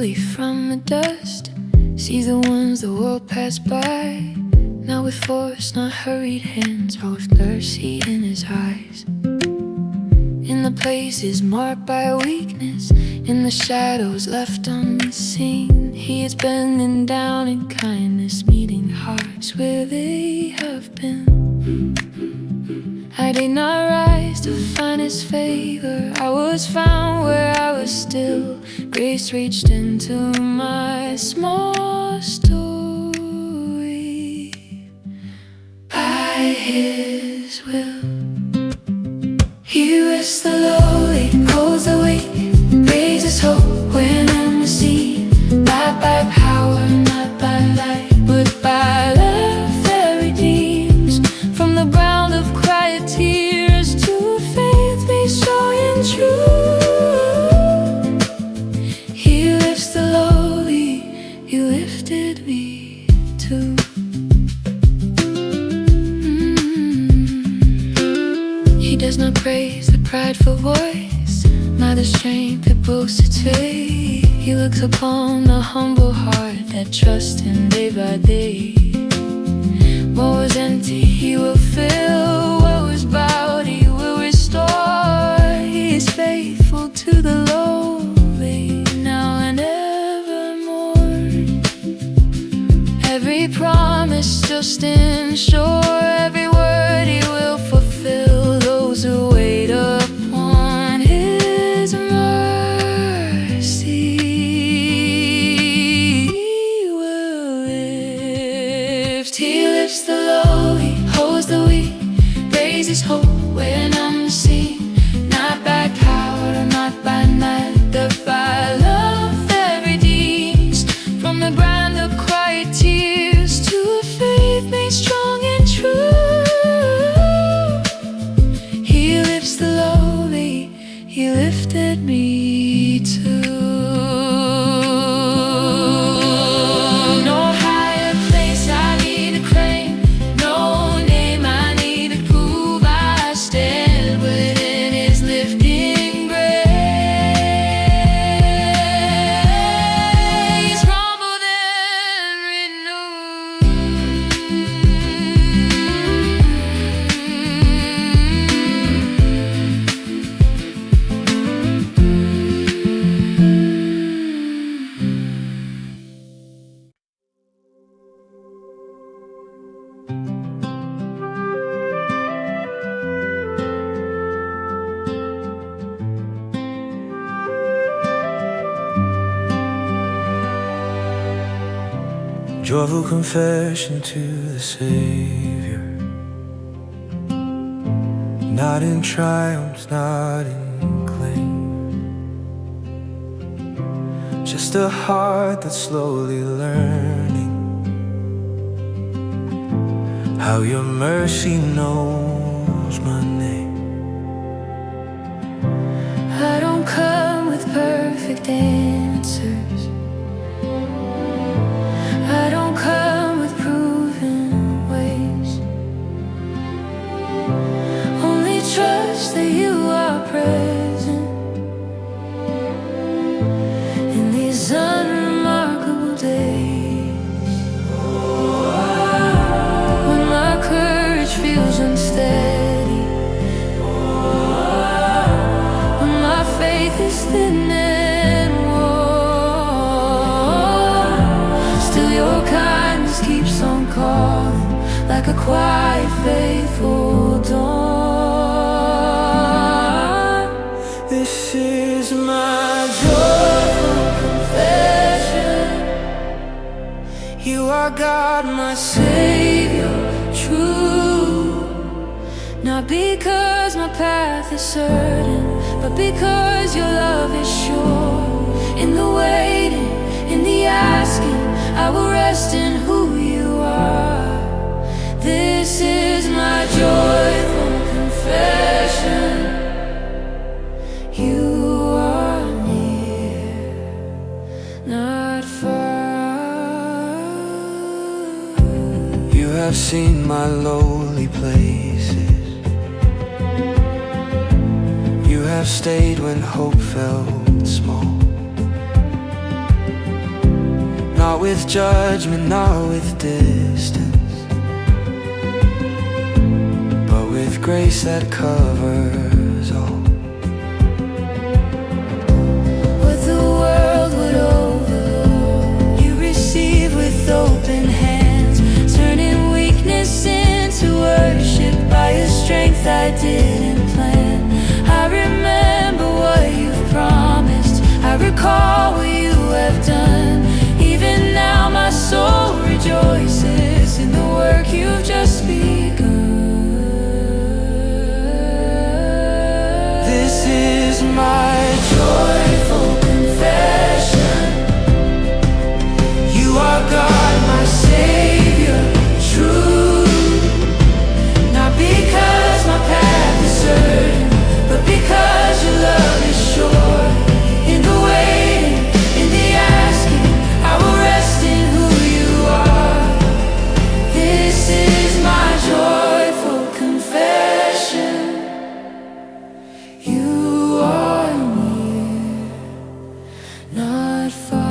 slowly from the dust. See the ones the world passed by, not with force, not hurried hands, but with mercy in his eyes. In the places marked by weakness, in the shadows left unseen, he is bending down in kindness, meeting hearts where they have been. I did not rise to find his favor, I was found where I was still. Grace reached into my small story by his will. He lifts the lowly, calls the weak, raises hope when I'm seen. Not by power, not by light, but by love that redeems. From the ground of quiet tears to faith made strong and true. He lifts the lowly, he lifted me too. He does not praise the prideful voice, neither strength that boasts its way. He looks upon the humble heart that trusts him day by day. What was empty he will fill, what was bowed he will restore. He is faithful to the lowly, now and evermore. Every promise still stands sure, every word he will fulfill. Those who wait upon his mercy, he will lift. He lifts the lowly, holds the weak, raises hope when I'm seen. Not by power, not by might, but by love that redeems. From the ground of quiet tears to a faith made strong and true. He lifts the lowly, he lifted me too. No higher place I need to claim, no name I need to prove. I stand within his lifting grace, rumbled and Joyful confession to the Savior, not in triumphs, not in claim, just a heart that's slowly learning how your mercy knows my name. I don't come with perfect answers, I don't come with proven ways, only trust that you are present in these unremarkable days. When my courage feels unsteady, when my faith is thin and worn, still your kindness keeps on calling like a quiet, faithful dawn. This is my joyful confession, you are God, my Savior, true. Not because my path is certain, but because your love is sure. In the waiting, in the asking, I will rest in who you are. This is my joyful confession, you are near, not far. You have seen my lowly places, you have stayed when hope felt small. not with judgment, not with distance, but with grace that covers all. What the world would overlook, you receive with open hands, turning weakness into worship by a strength I didn't plan. I remember what you've promised, I recall what you have done. Even now my soul rejoices in the work you've just begun. This is my Joyful confession, you are God, my Savior, true. Not because my path is certain, but because your love is sure. In the waiting, in the asking, I will rest in who you are. This is my joyful confession. You are near, not far.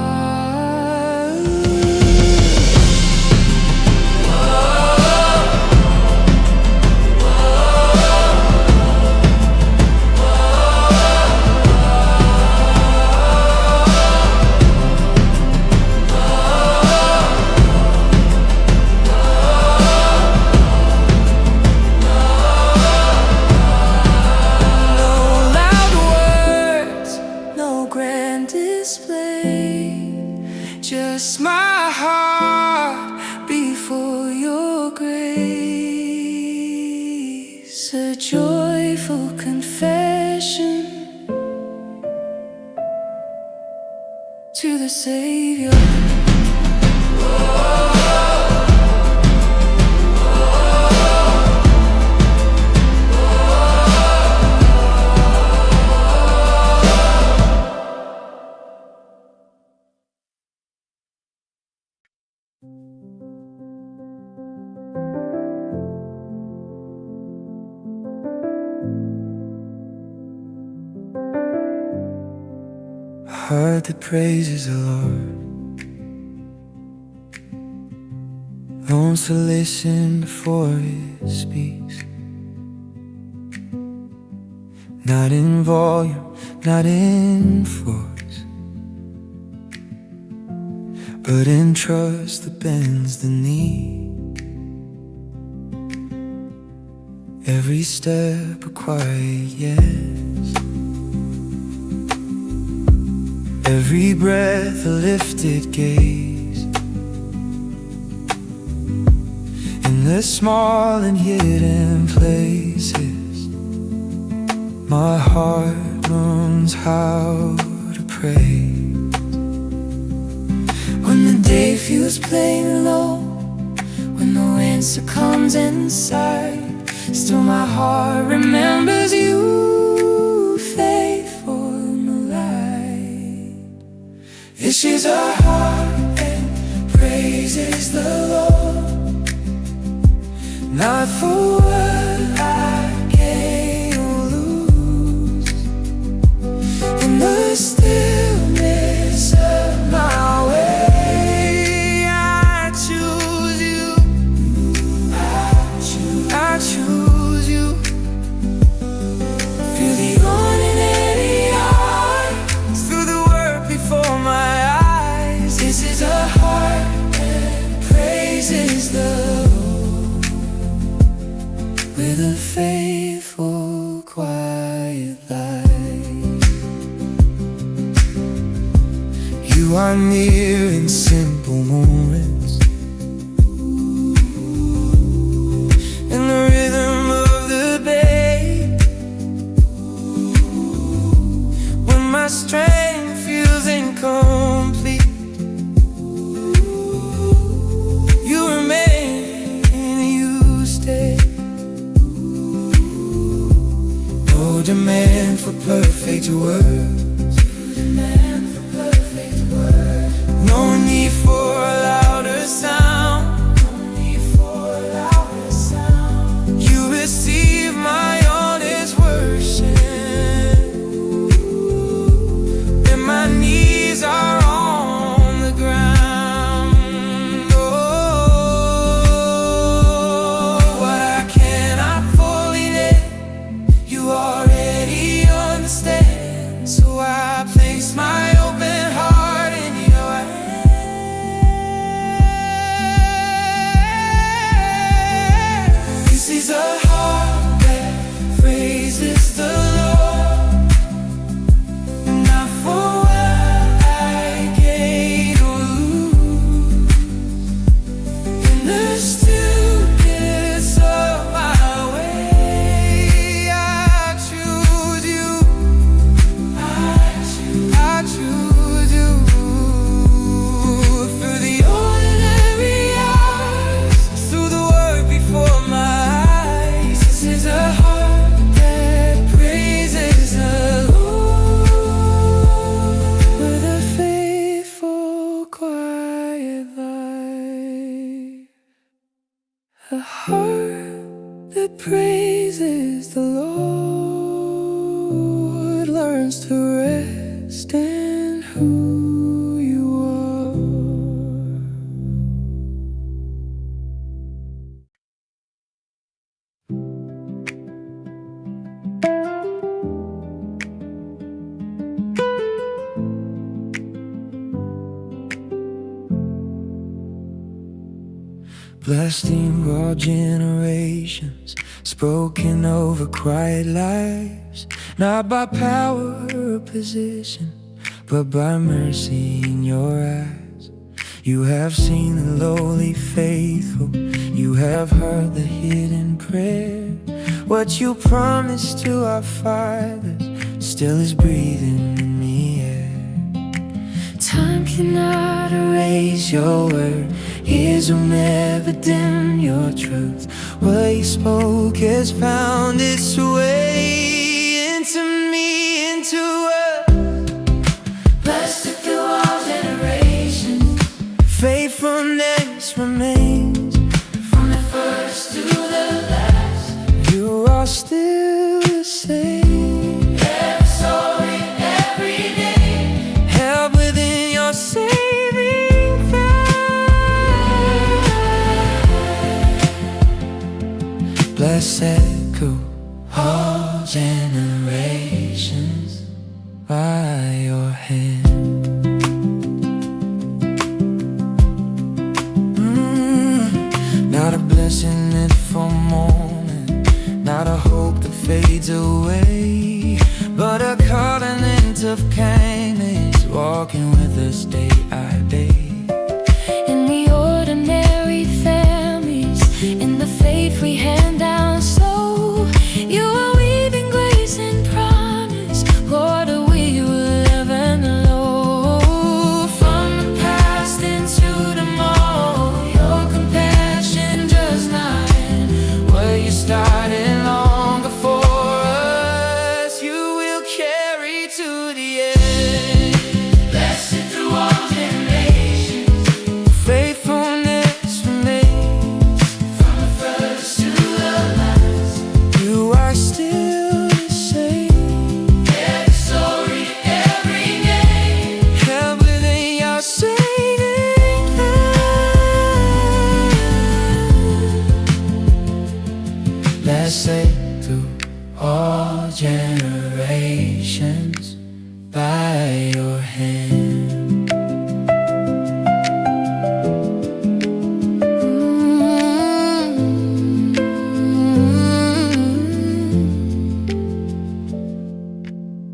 No grand display, just my heart before your grace. A joyful confession to the Savior. heart that praises the Lord, longs to listen before He speaks. Not in volume, not in force, but in trust that bends the knee. Every step a quiet yes, every breath a lifted gaze. In the small and hidden places, my heart learns how to pray. When the day feels plain and low, when no answer comes inside, still my heart remembers you, faithful in the light. This is a heart that praises the Lord, Not for what I gain or lose. in the stillness of my way. I choose you, I choose you. Feel the on in any heart. Through the work before my eyes, This is a heart that praises the Lord with a faithful, quiet life. you are near in simple moments, in the rhythm of the bay. When my strength feels incomplete, you remain, you stay. No demand for perfect words, no need for a louder sound. You receive my honest worship, and my knees are on the ground. A heart that praises the Lord learns to rest in who you are. Blasting all generations, spoken over quiet lives, not by power or position, but by mercy in your eyes. You have seen the lowly faithful, you have heard the hidden prayer. What you promised to our fathers still is breathing in the air. Time cannot erase your word, ears will never dim your truth. What you spoke has found its way into me, into us. Blessed through all generations, faithfulness remains. From the first to the last, you are still the same. Every story, every name, held within your saving faith. Blessed through all generations, by your hand. Not a blessing meant for mourning, not a hope that fades away, but a covenant of kindness, walking with us day by day. In the ordinary families, in the faith we hand down slow, you are weaving grace and promise, Lord, we will ever know. From the past into tomorrow, your compassion does not end. What you started long before us, you will carry to the end. Blessed through all generations, Faithfulness remains. from the first to the last, You are still the same. every story, every name, Held within your saving hand. Blessed through all generations, by your hand.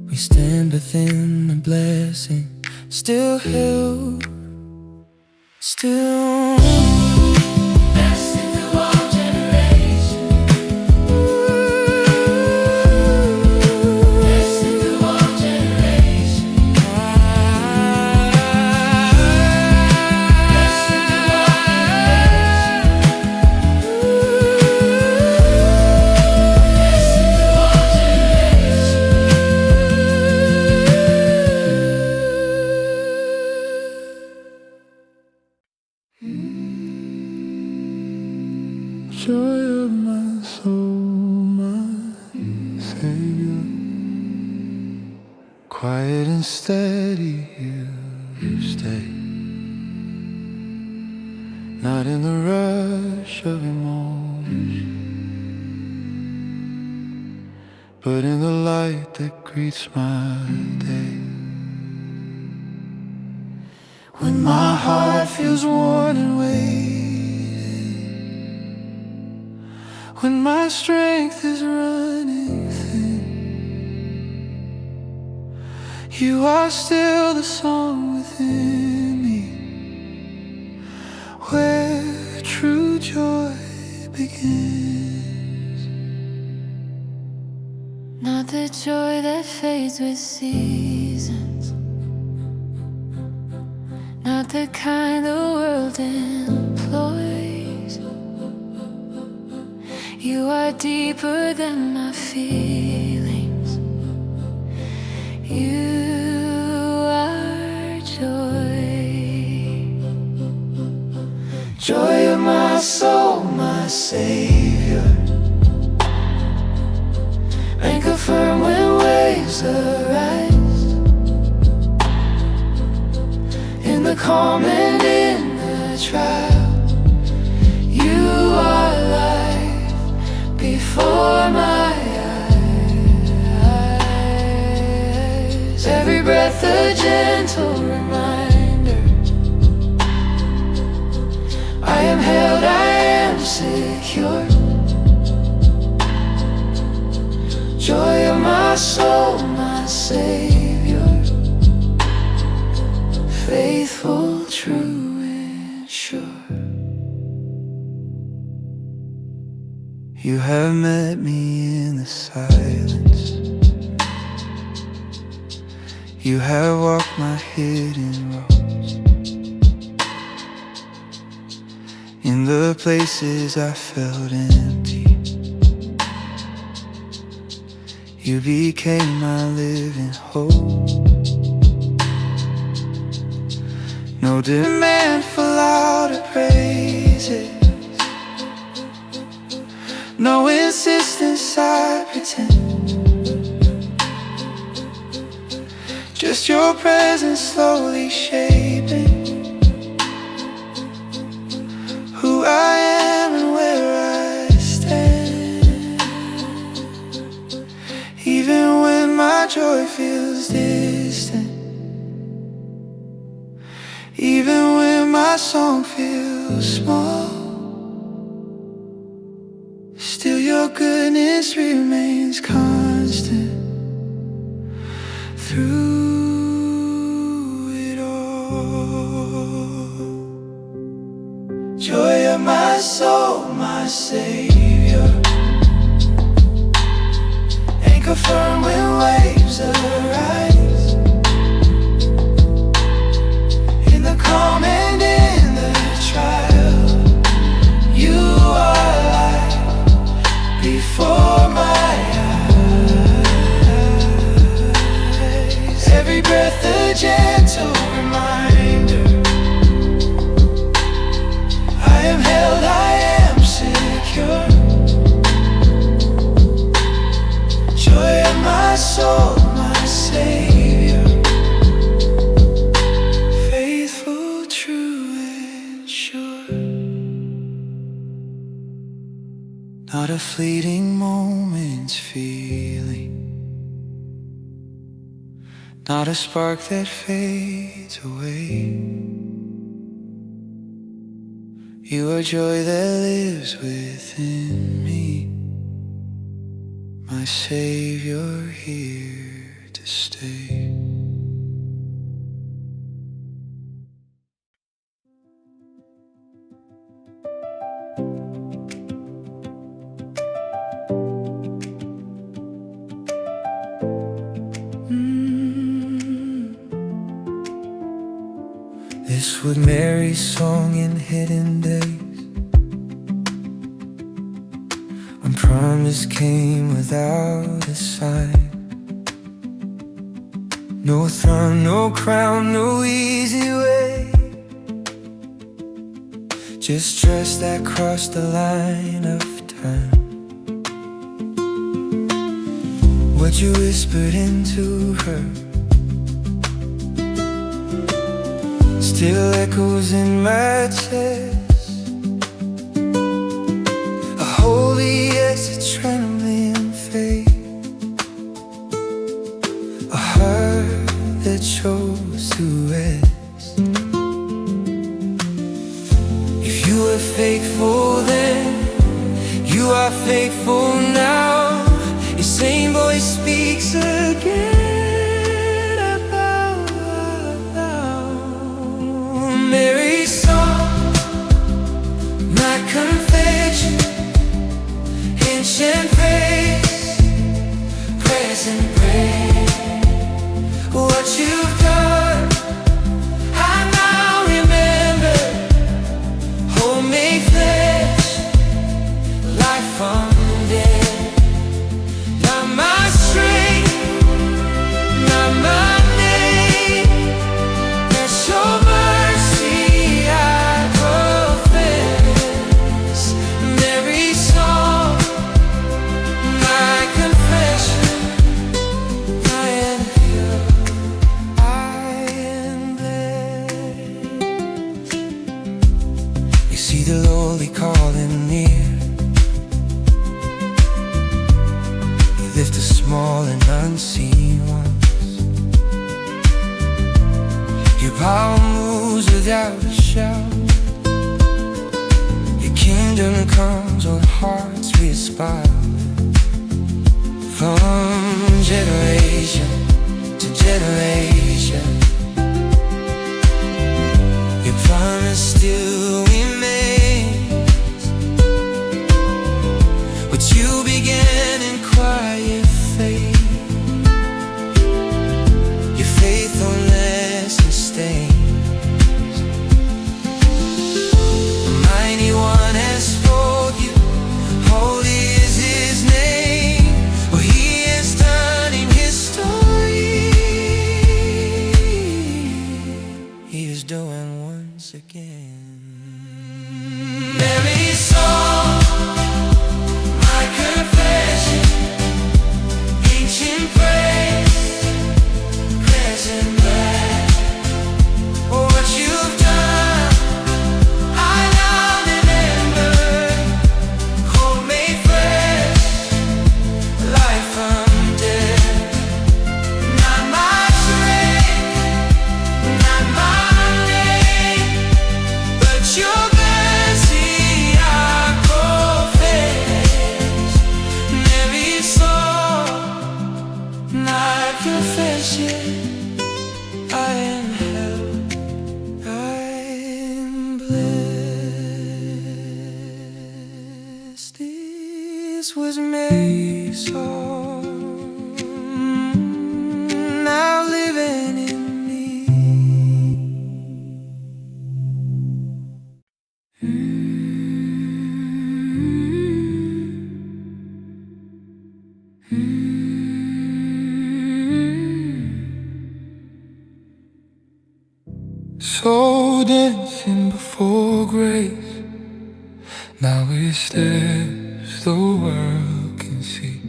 We stand within the blessing, still held, still. blessed through all generations, blessed through all generations, Joy of my soul, my Savior, quiet and steady you stay, not in the rush of emotion, but in the light that greets my day. When my heart feels worn and weighted, when my strength is running thin, you are still the song within me, where true joy begins. not the joy that fades with seasons, not the kind the world employs. You are deeper than my feelings. You are joy, Joy of my soul, my Savior, anchor firm when waves arise, in the calm and in the trial. You are life before my eyes. Every breath a gentle reminder, I am held, I am secure. Joy of my soul, my Savior, faithful, true, and sure. You have met me in the silence. You have walked my hidden roads, in the places I felt empty. You became my living hope. No demand for louder praises, no insistence I pretend. Just your presence slowly shaping who I am and where I stand. Even when my joy feels distant, even when my song feels small, still your goodness remains constant through it all. Joy of my soul, my Savior, anchor firm when waves arise, in the calm and in the trial. You are light before my eyes. Every breath a gentle reminder, I am held, I am secure. Joy of my soul, my Savior, faithful, true, and sure. Not a fleeting moment's feeling, not a spark that fades away. You are joy that lives within me, my Savior here to stay. This was Mary's song in hidden days, when promise came without a sign. No throne, no crown, no easy way, just trust that crossed the line of time. What you whispered into her still echoes in my chest, a holy yes, a trembling faith, a heart that chose to rest. If you were faithful then, you are faithful now. Your same voice speaks again. Mary's song, my confession, ancient praise, present praise. What you've done, I now remember. Homemade flesh, life from death. Not my strength, You see the lowly calling near. You lift the small and unseen ones. Your power moves without a shout. Your kingdom comes when hearts we aspire. From generation to generation, your promise still remains. What you began in quiet faith, your faithfulness sustains. The mighty one has spoken, holy is his name. What he has done in his story, he is doing once again. Mary's song, my confession, ancient praise, present breath. What you've done, I now remember. Hope made fresh, life from death. Not my strength, not my name, but your mercy I profess. Mary's song, my confession, I am held, I'm blessed. This was Mary's song, now living in me. So dancing before grace, now it steps the world can see.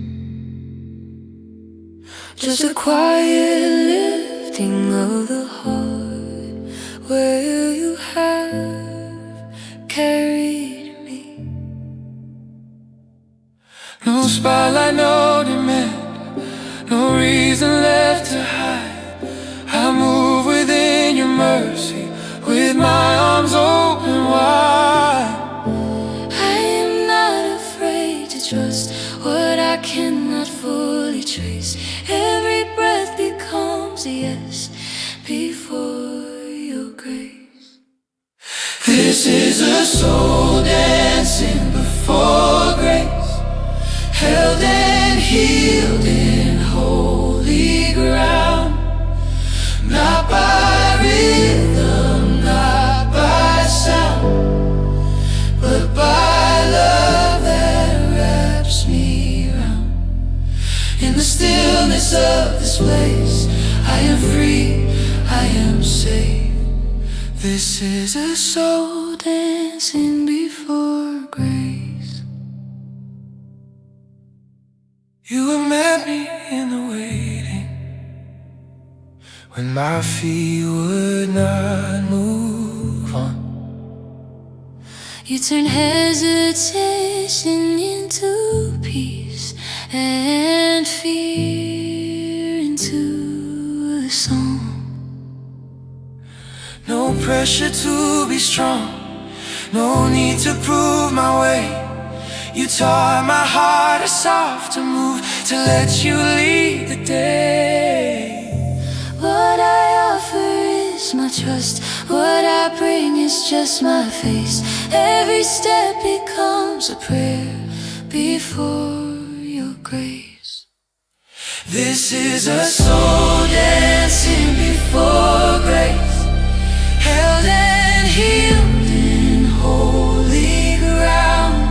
Just a quiet lifting of the heart, where you have carried me. No spotlight, no demand, no reason left to hide. I move within your mercy, with my arms open wide. I am not afraid to trust what I cannot fully trace. Every breath becomes a yes before your grace. This is a soul dancing before grace, held and healed in holy ground. Not by rhythm, not by sound, but by love that wraps me around. In the stillness of this place, I am free, I am safe. This is a soul dancing before grace. You have met me in the waiting, when my feet would not move on. You turn hesitation into peace, and fear into a song. No pressure to be strong, no need to prove my way. You taught my heart a softer move, to let you lead the day. What I offer is my trust, what I bring is just my face. Every step becomes a prayer before your grace. This is a soul dancing before grace, held and healed in holy ground.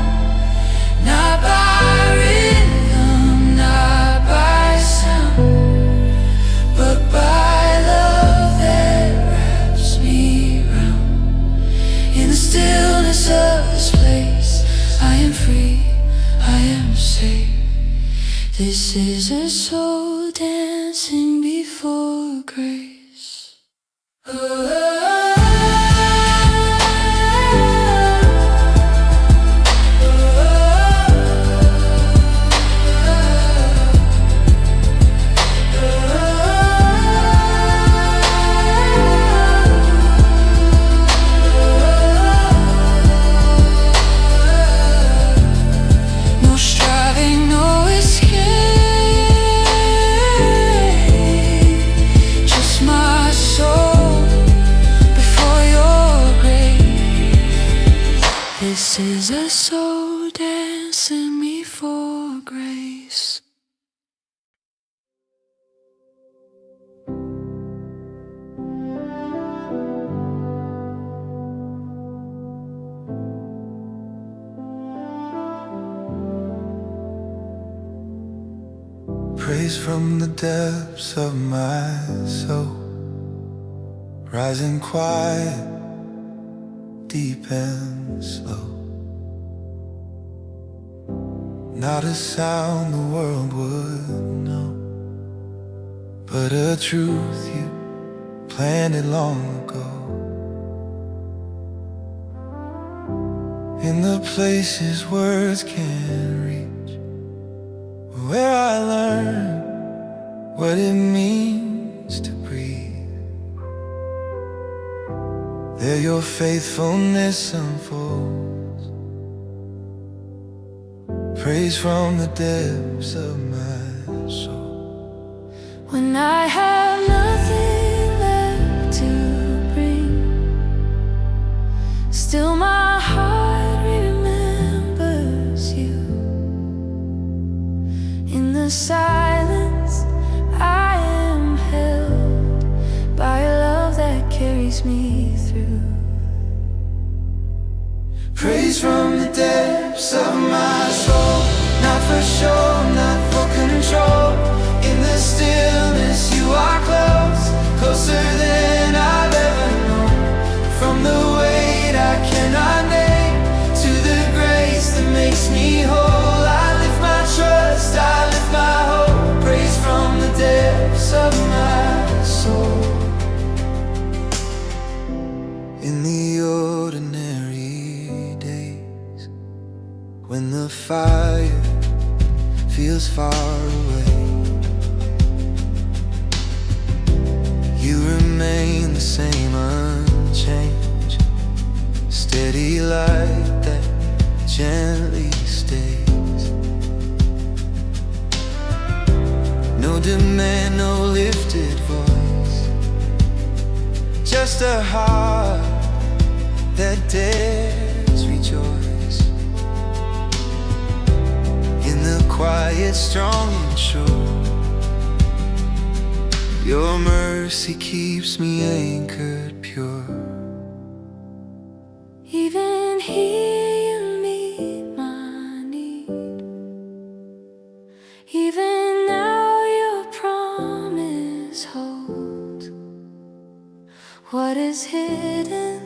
Not by rhythm, not by sound, but by love that wraps me round. In the stillness of this place, I am free, I am safe. This is a soul dancing before grace. This is a soul dancing me for grace. Praise from the depths of my soul, rising quiet, deep and slow. Not a sound the world would know, but a truth you planted long ago. In the places words can't reach, where I learned what it means to breathe. There your faithfulness unfolds. Praise from the depths of my soul. When I have nothing left to bring, still my heart remembers you. In the silence I am held by a love that carries me through. Praise from the depths of my soul, not for show, not for control. In the stillness you are close, closer than I've ever known. From the weight I cannot name to the grace that makes me whole, I lift my trust, I lift my hope. Praise from the depths of my soul. In the ordinary days, when the fire feels far away, you remain the same, unchanged, steady light that gently stays. No demand, no lifted voice, just a heart that dares rejoice. In the quiet, strong and sure, your mercy keeps me anchored pure. Even here you meet my need. Even now your promise holds. What is hidden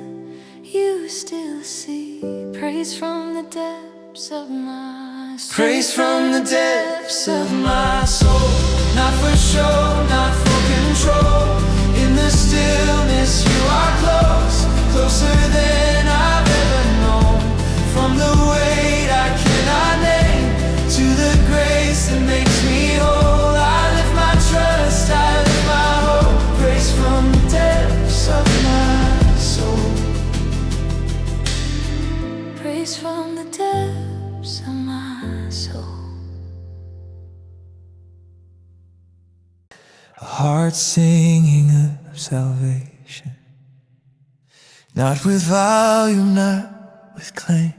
you still see. Praise from the depths of my soul. Praise from the depths of my soul, not for show, not for control. In the stillness you are close, closer than I've ever known. From the weight I cannot name to the grace that makes me whole, I lift my trust, I lift my hope. Praise from the depths of my soul. Praise from the depths of my soul. A heart singing of salvation, not with volume, not with claim,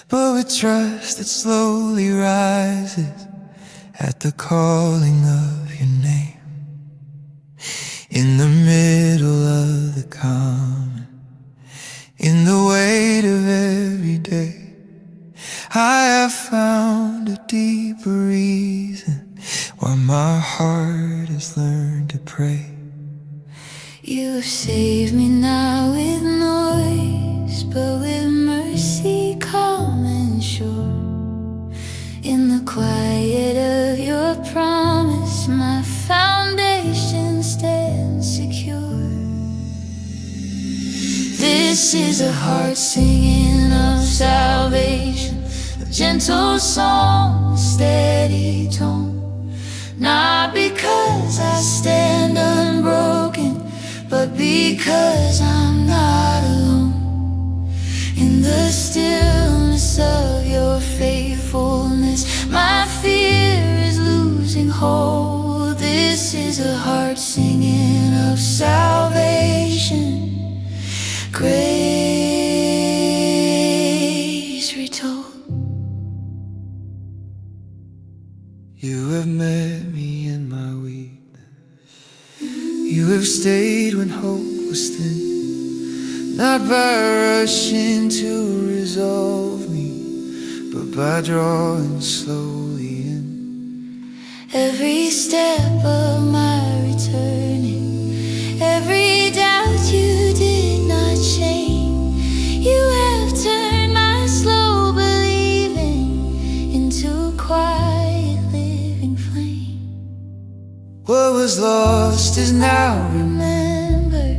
but with trust that slowly rises at the calling of your name. In the middle of the common, in the weight of every day, I have found a deeper reason why my heart has learned to pray. You have saved me not with noise, but with mercy calm and sure. In the quiet of your promise, my foundation stands secure. This is a heart singing of salvation, a gentle song, a steady tone. Not because I stand unbroken, but because I'm not alone. In the stillness of your faithfulness, my fear is losing hold. This is a heart singing of salvation, grace. You have met me in my weakness. You have stayed when hope was thin, not by rushing to resolve me, but by drawing slowly in. Every step of my returning, every doubt you did not change. You have turned my slow believing into quiet living flame. What was lost is now Remember,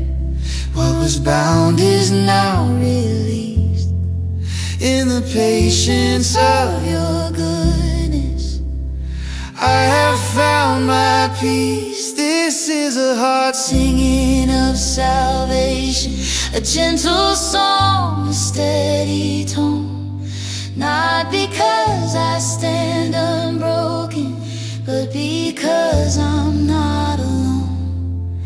what was bound is now released in the patience of your goodness. I have found my peace. This is a heart singing of salvation, a gentle song, a steady tone. Not because I stand unbroken, but because I'm not alone.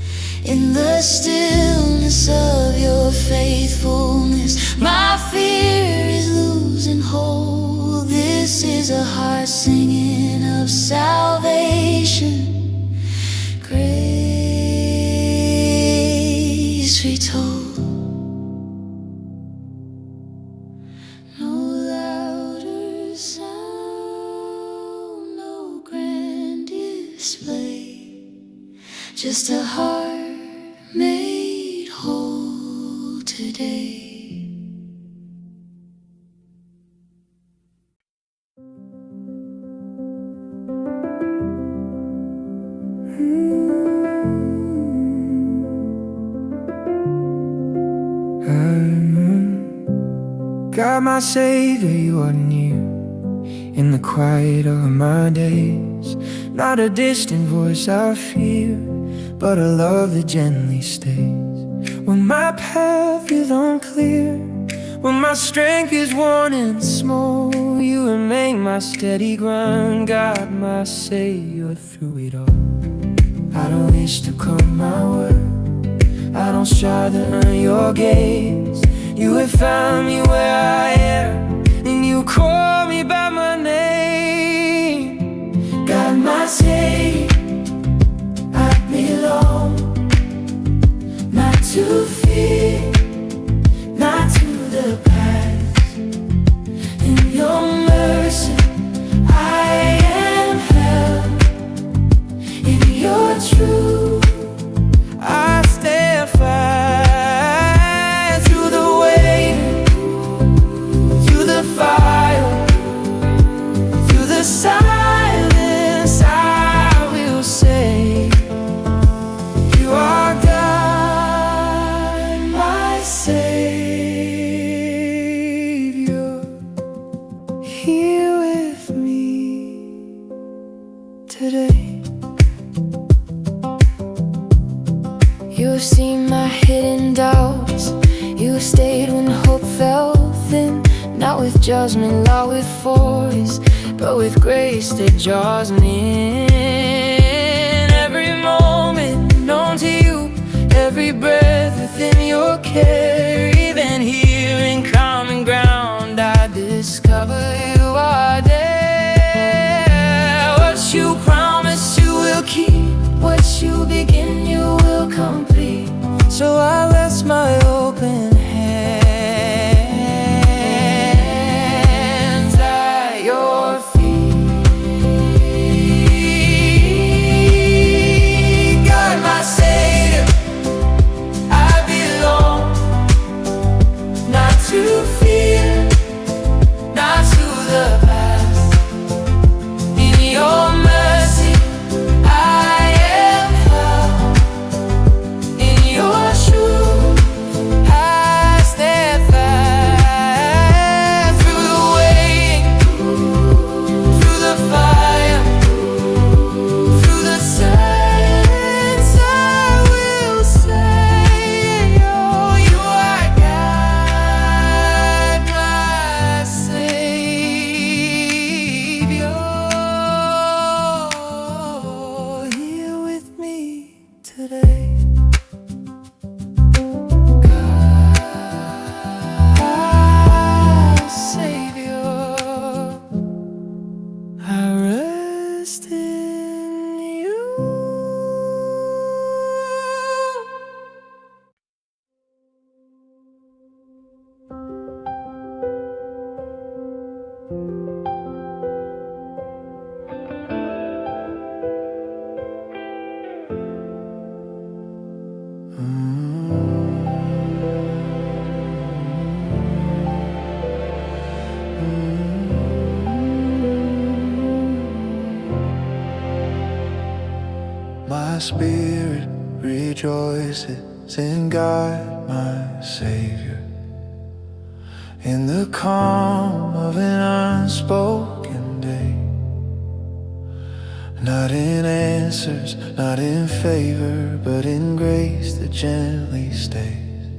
In the stillness of your faithfulness, my fear is losing hold. This is a heart singing of salvation, grace retold. No louder sound, no grand display, just a heart made whole today. God, my Savior, you are near in the quiet of my days. Not a distant voice I fear, but a love that gently stays. When my path is unclear, when my strength is worn and small, you remain my steady ground. God, my Savior, through it all. I don't wish to come my word, I don't strive to earn your gaze. You have found me where I am, and you call me by my name. God, my Savior, I belong, not to fear, not to the past. In your mercy, I am held. In your truth, I stand fast. Through the way, through the fire, through the silence, I will say, you are God, my Savior, here with me today. You've seen my hidden doubts, you stayed when hope fell thin. Not with judgment, not with force, but with grace that draws me in. Every moment known to you, every breath within your care. Even here in common ground, I discover you are there. What you promise you will keep, what you begin you will complete. So I rest my open hands at your feet. God, my Savior, I belong, not to fear, not to the past. In your mercy, I am found. In your truth, I My spirit rejoices in God, my Savior. In the calm of an unspoken day, not in answers, not in favor, but in grace that gently stays.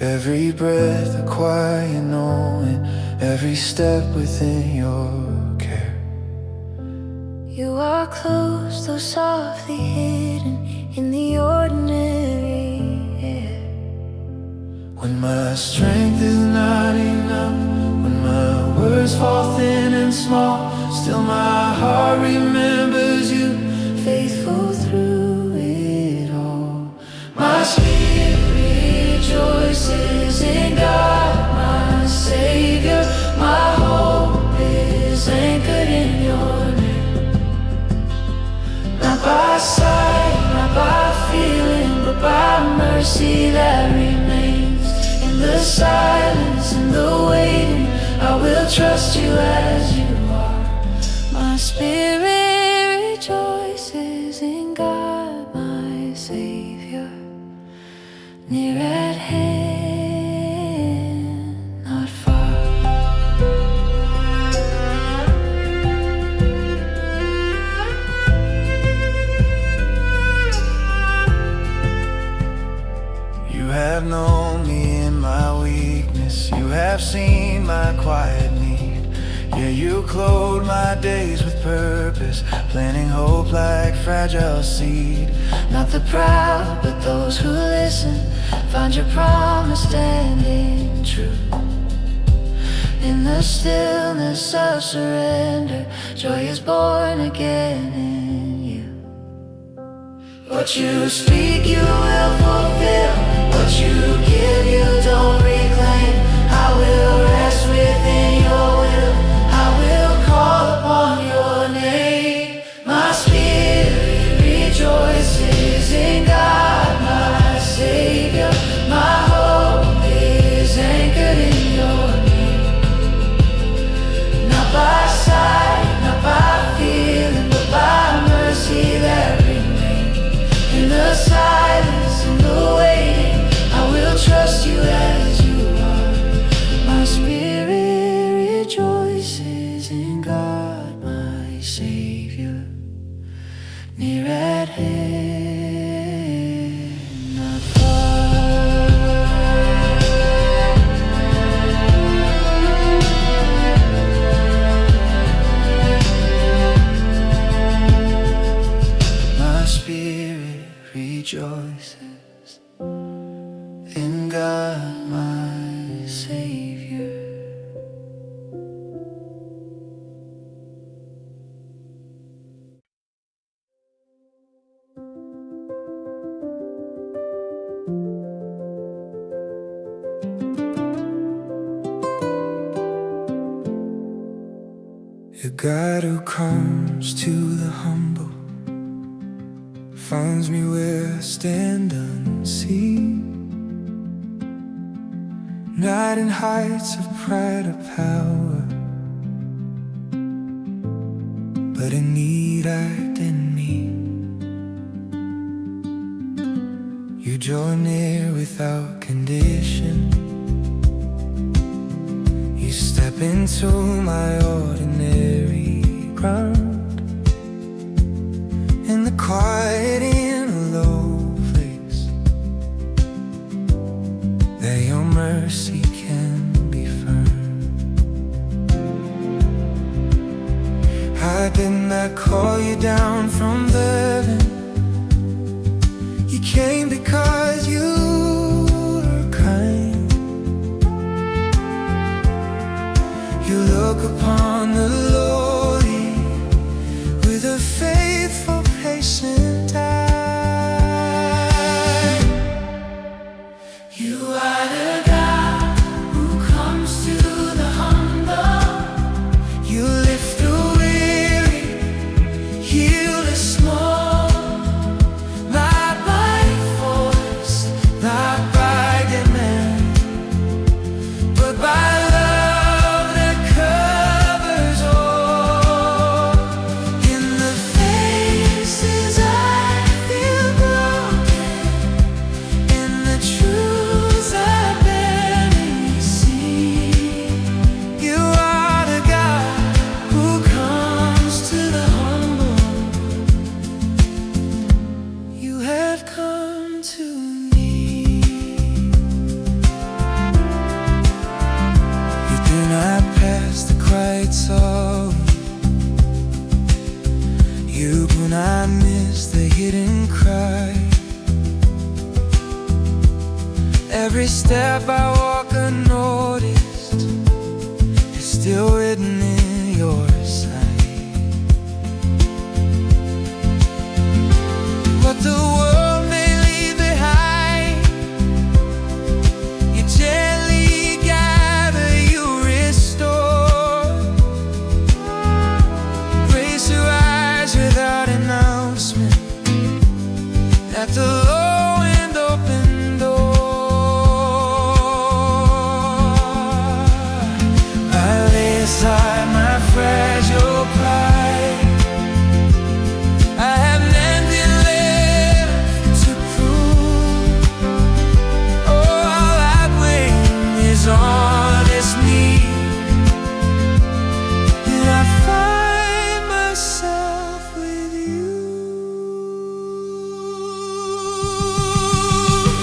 Every breath a quiet knowing, every step within your care. You are close, though softly hidden in the ordinary air. When my strength is not enough, when my words fall thin and small, still my heart remembers you, Faithful through it all. my spirit rejoices in God, my Savior. My hope is anchored in your name. Not by sight, Not by feeling, but by mercy that remains. in the silence, in the waiting, I will trust you as you are. My spirit rejoices in God, my Savior. Near at hand, not far. You have known me in my weakness, you have seen my quiet need. Yeah, you clothe my days with purpose, planting hope like fragile seed. Not the proud, but those who listen, find your promise standing true. In the stillness of surrender, joy is born again in you. What you speak, you will fulfill. What you give, you don't reclaim. I will rest within your will. I will call upon your name. My spirit rejoices in God, my Savior. My hope is anchored in your name. Not by sight, not by feeling, but by mercy that remains. In the silence, in the waiting, I will trust you as you are. My spirit rejoices in God, my Savior. Near at hand, not far. My spirit rejoices in God, my Savior. A God who comes to the humble, finds me where I stand unseen. Not in heights of pride or power, but in need identity. You draw near without condition. You step into my ordinary ground. In the quiet, in a low place, there your mercy can be found. I did not call you down from heaven. You came because you are kind. You look upon the lowly with a faithful, patient eye. You are the God who comes to the humble. You lift the weary, heal the small. Not by force, not by demand, but by love that covers all. hidden cry. Every step I walk unnoticed is still written in your sight. What the world may leave behind, you gently gather, you restore. Grace arrives without announcement at the low and open door. I lay aside my fragile pride. I have nothing left to prove. All I bring is honest need, and I find myself with you.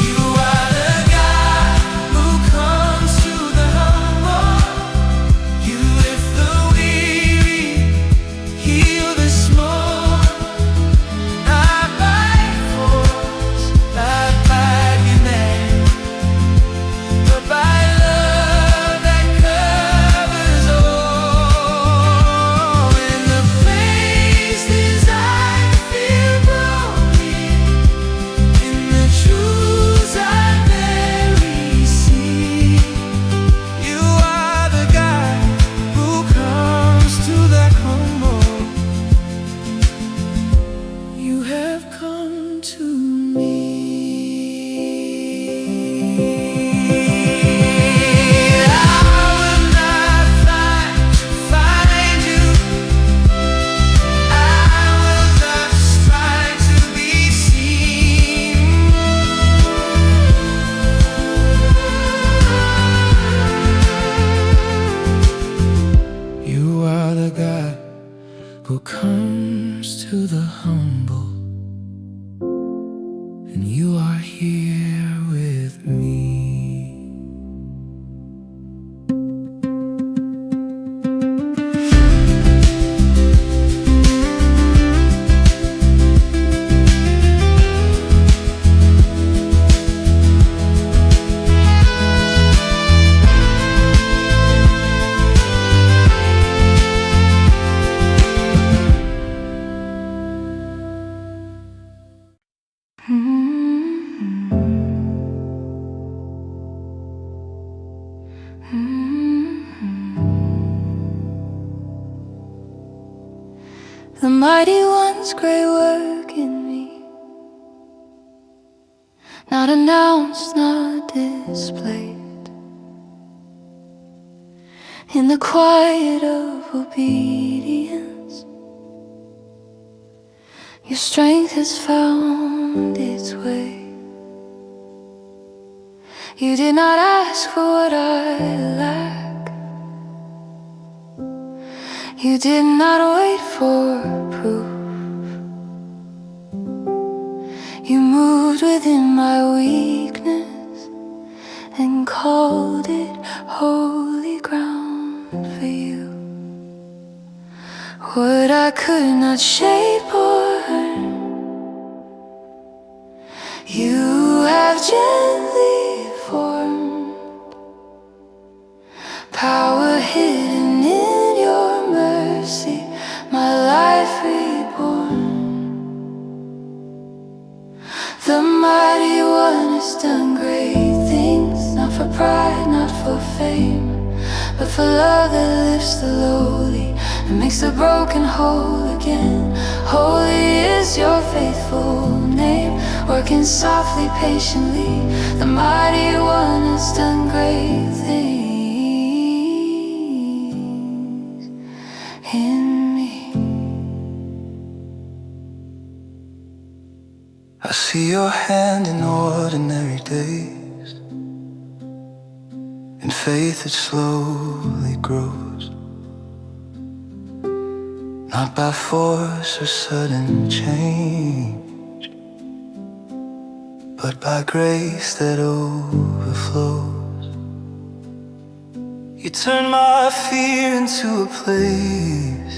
You are the God who comes to the humble. You lift the weary, heal the small. Not by force, not by command, but by love that covers all. In the places I feel broken, in the truths I barely see, you are the God who comes to the humble. You have come to me. I will not find you. I will not try to be seen. You are the God who comes to the humble, and you are here with me. The mighty one's great work in me, not announced, not displayed, in the quiet of obedience, your strength has found its way. You did not ask for what I lack. You did not wait for proof. You moved within my weakness and called it holy ground for you. What I could not shape or earn, you have gently formed. Power hidden in your mercy, my life reborn. The mighty one has done great things, not for pride, not for fame, but for love that lifts the lowly and makes the broken whole again. Holy is your faithful name, working softly, patiently. The mighty one has done great things in me. I see your hand in ordinary days, in faith that slowly grows, not by force or sudden change, but by grace that overflows. You turn my fear into a place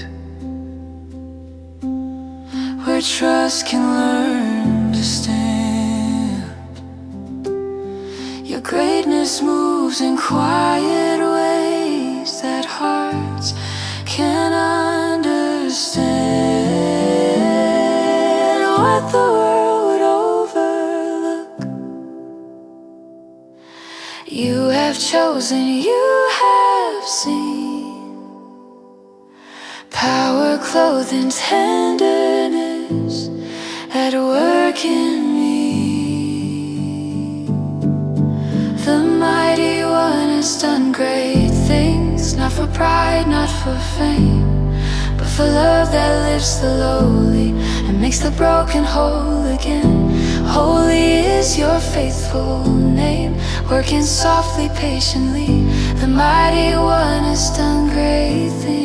where trust can learn understand. Your greatness moves in quiet ways that hearts can understand. What the world would overlook, you have chosen, you have seen. Power clothed in tenderness at work in me. The mighty one has done great things, not for pride, not for fame, but for love that lifts the lowly and makes the broken whole again. Holy is your faithful name, working softly, patiently. The mighty one has done great things.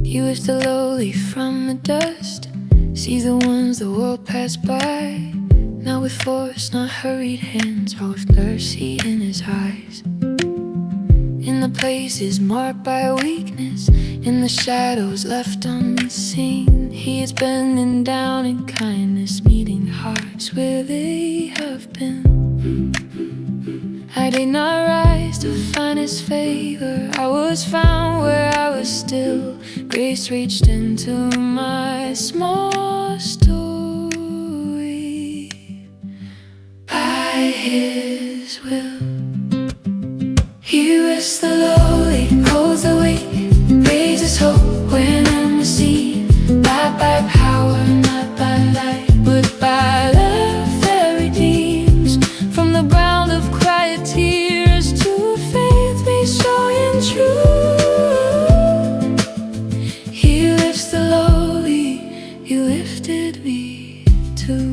You lift the lowly from the dust, see the ones the world passed by. Not with force, not hurried hands, but with mercy in his eyes. In the places marked by weakness, in the shadows left unseen, he is bending down in kindness, meeting hearts where they have been. I did not rise to find his favor, I was found where I was still. Grace reached into my small story by his will. He lifts the lowly, holds the weak, raises hope when I'm seen. Not by power, not by light, but by love that redeems. From the ground of quiet tears to faith made strong and true. He lifts the lowly, he lifted me too.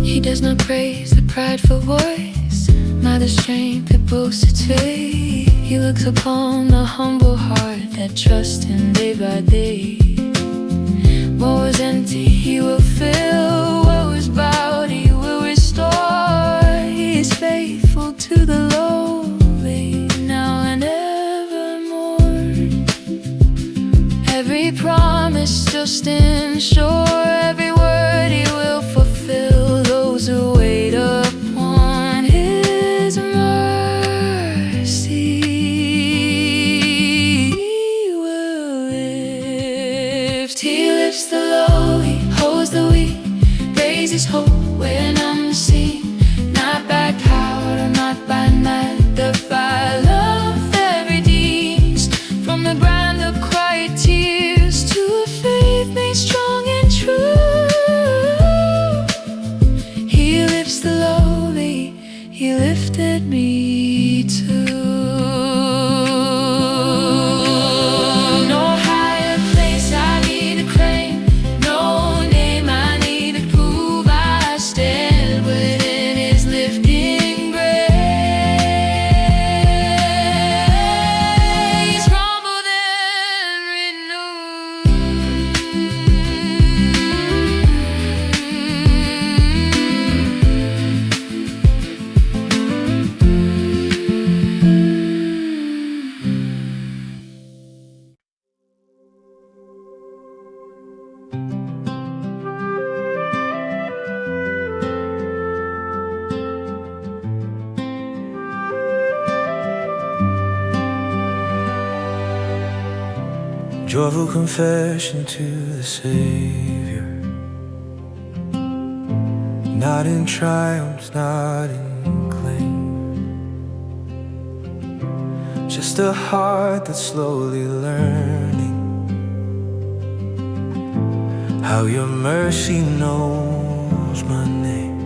He does not praise the prideful voice, not the strength that boasts its faith. He looks upon the humble heart that trusts him day by day. What was empty he will fill, what was bowed he will restore. He is faithful to the lowly, now and evermore. Every promise still stands sure, every word he will fulfill. Those who wait upon his mercy, he will lift. He lifts the lowly, holds the weak, raises hope when I'm seen. Not by power, not by might, but by love that redeems. From the ground of quiet tears to a faith made strong and true. He lifts the lowly, he lifted me too. No higher place I need to claim, no name I need to prove. I stand within his lifting grace, rumbled and renewed. joyful confession to the Savior. Not in triumphs, not in claim, just a heart that's slowly learning how your mercy knows my name.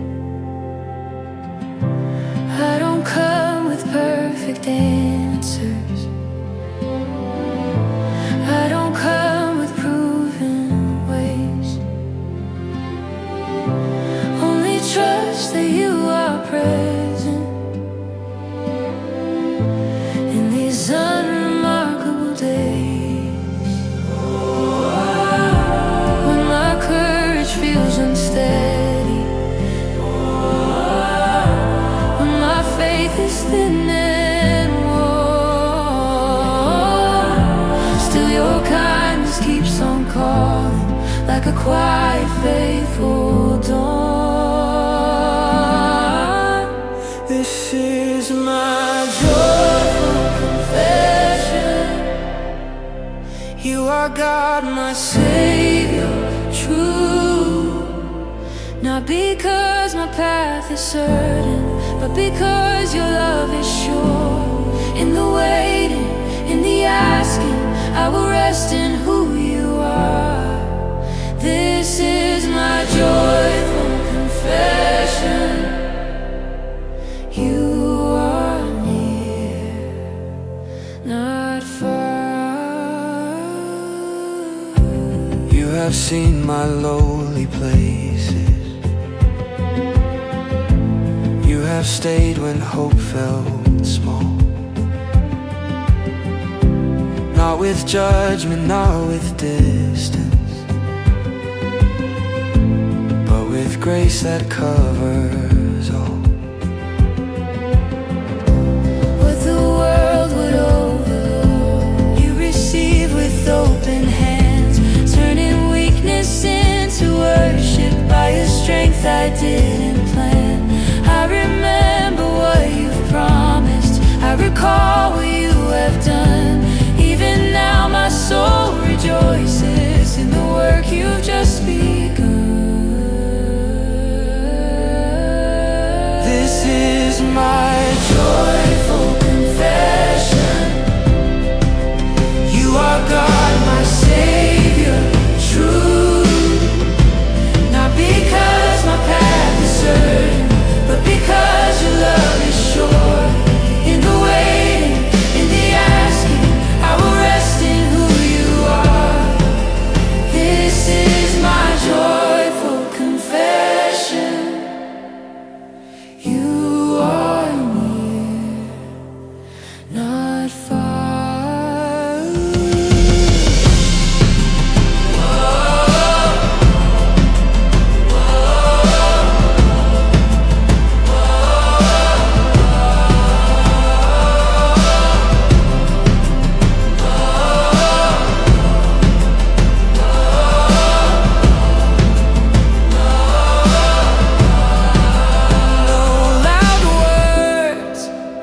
I don't come with perfect answers. I don't come with proven ways. Only trust that you are present in these unremarkable days. When my courage feels unsteady, when my faith is thin and worn, still your kindness keeps on calling like a quiet, faithful dawn. This is my joyful confession. You are God, my Savior, True, not because my path is certain, but because your love is sure. In the waiting, in the asking, I will rest in who you are. This is my joyful confession. You are near, not far. you have seen my lowly places. You have stayed when hope felt small. Not with judgment, not with distance, but with grace that covers all. What the world would overlook, you receive with open hands, turning weakness into worship by a strength I didn't plan. I remember what you've promised, I recall what you have done. Even now my soul rejoices in the work you've just begun. This is my Joyful confession, you are God, my Savior, true. Not because my path is certain, but because your love is sure. In the waiting, in the asking, I will rest in who you are. This is my joyful confession. You are near, not far.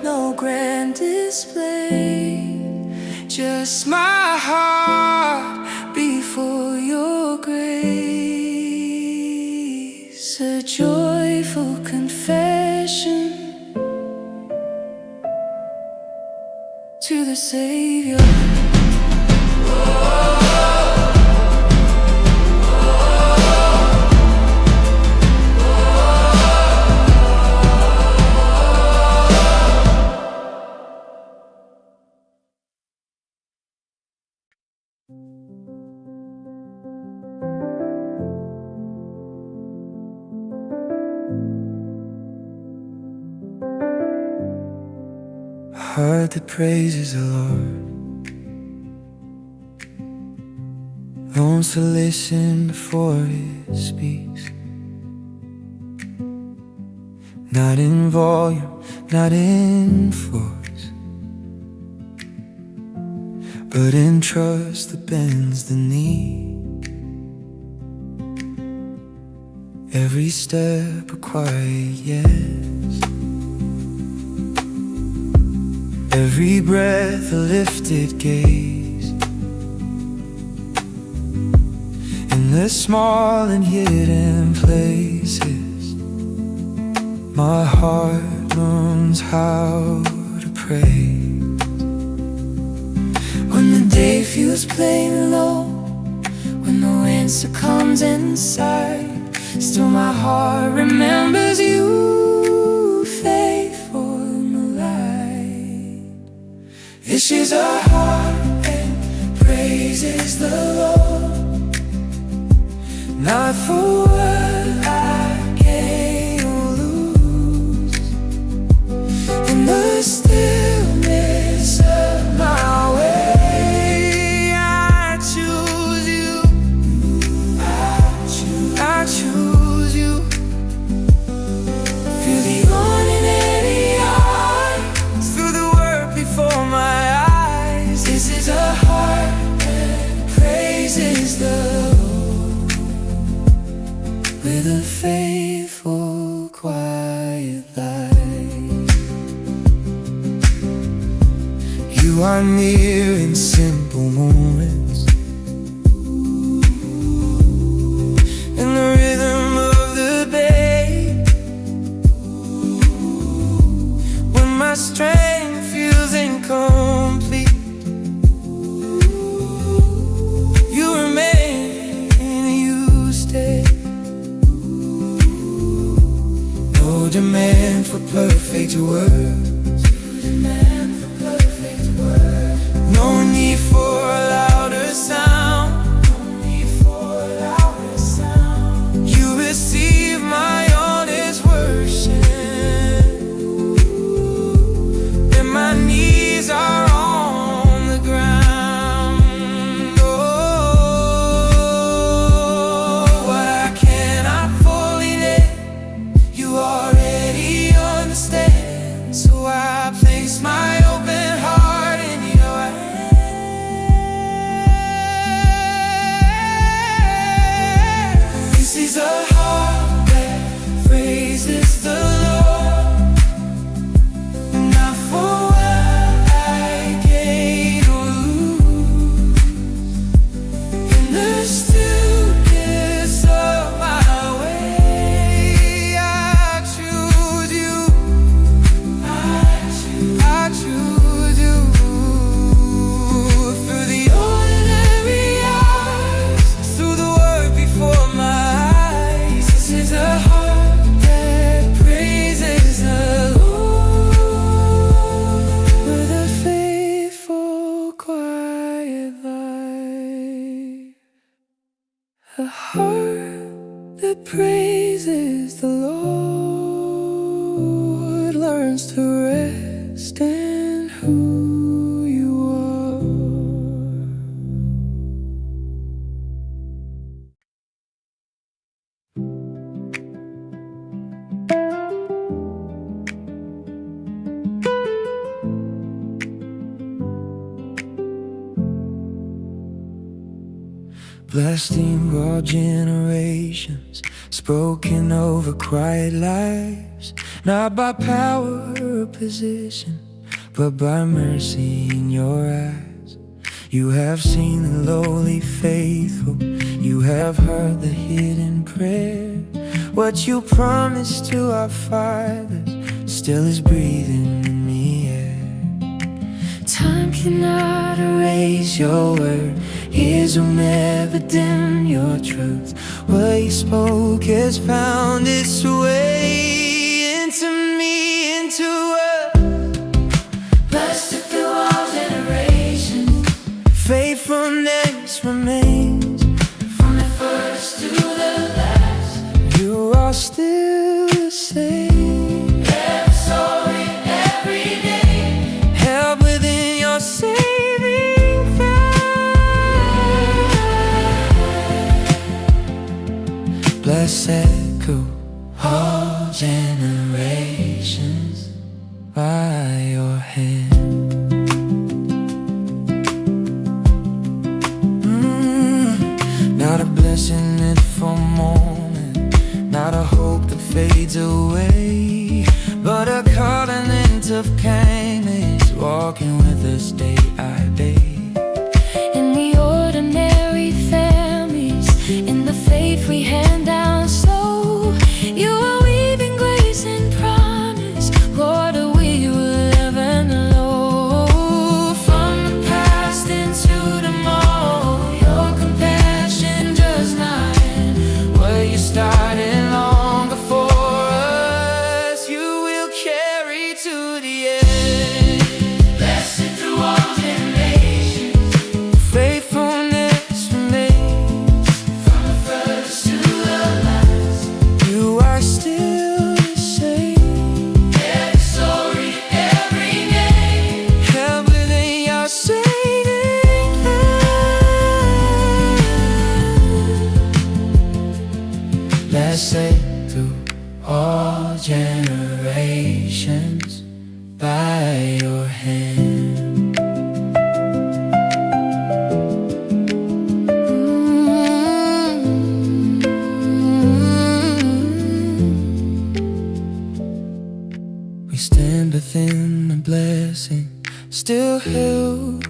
No grand display, just my heart before your grace. A joyful confession to the Savior. heart that praises the Lord, wants to listen before it speaks. Not in volume, not in force, but in trust that bends the knee. Every step a quiet yes, every breath a lifted gaze. the small and hidden places. My heart learns how to pray. When the day feels plain and low, when the winter comes inside, still my heart remembers you, faithful in the light. This is a heart that praises the Lord, not for what I gain or lose. In the stillness of my way, I choose you. I choose you. Feel the ordinary heart through the work before my eyes. This is a heart that praises the Lord with a faithful, quiet life. You are near in simple moments, in the rhythm of the bay, when my strength feels incomplete. You remain, you stay. No demand for perfect words, no need for a louder sound. You receive my honest worship, and my knees are on the ground. Oh, what I cannot fully name, you already understand. So I place my open heart in your hands. This is a heart that praises the Lord, not for what I gain or lose. In the stillness of my way, I choose you. I choose you. Through the ordinary hours, through the work before my eyes. This is a heart that praises the Lord with a faithful, quiet life. A heart that praises the Lord learns to rest in who you are. Blasting all generations, spoken over quiet lives, not by power or position, but by mercy in your eyes. You have seen the lowly faithful, you have heard the hidden prayer. What you promised to our fathers still is breathing in the air. Time cannot erase your word, ears will never dim your truth. What you spoke has found its way into me, into us. Blessed through all generations, faithfulness remains. From the first to the last, you are still the same. Every story, every day, held within your saving faith. Blessed through all generations, by your hand. Not a blessing meant for a moment, not a hope that fades away, but a covenant of kindness walking with us day by day. In the ordinary families, in the to the end. Blessed through all generations, faithfulness remains. From the first to the last, you are still the same. Every story, every name, held within your saving hand. Blessed through all generations, by your hand. We stand within the blessing, still held,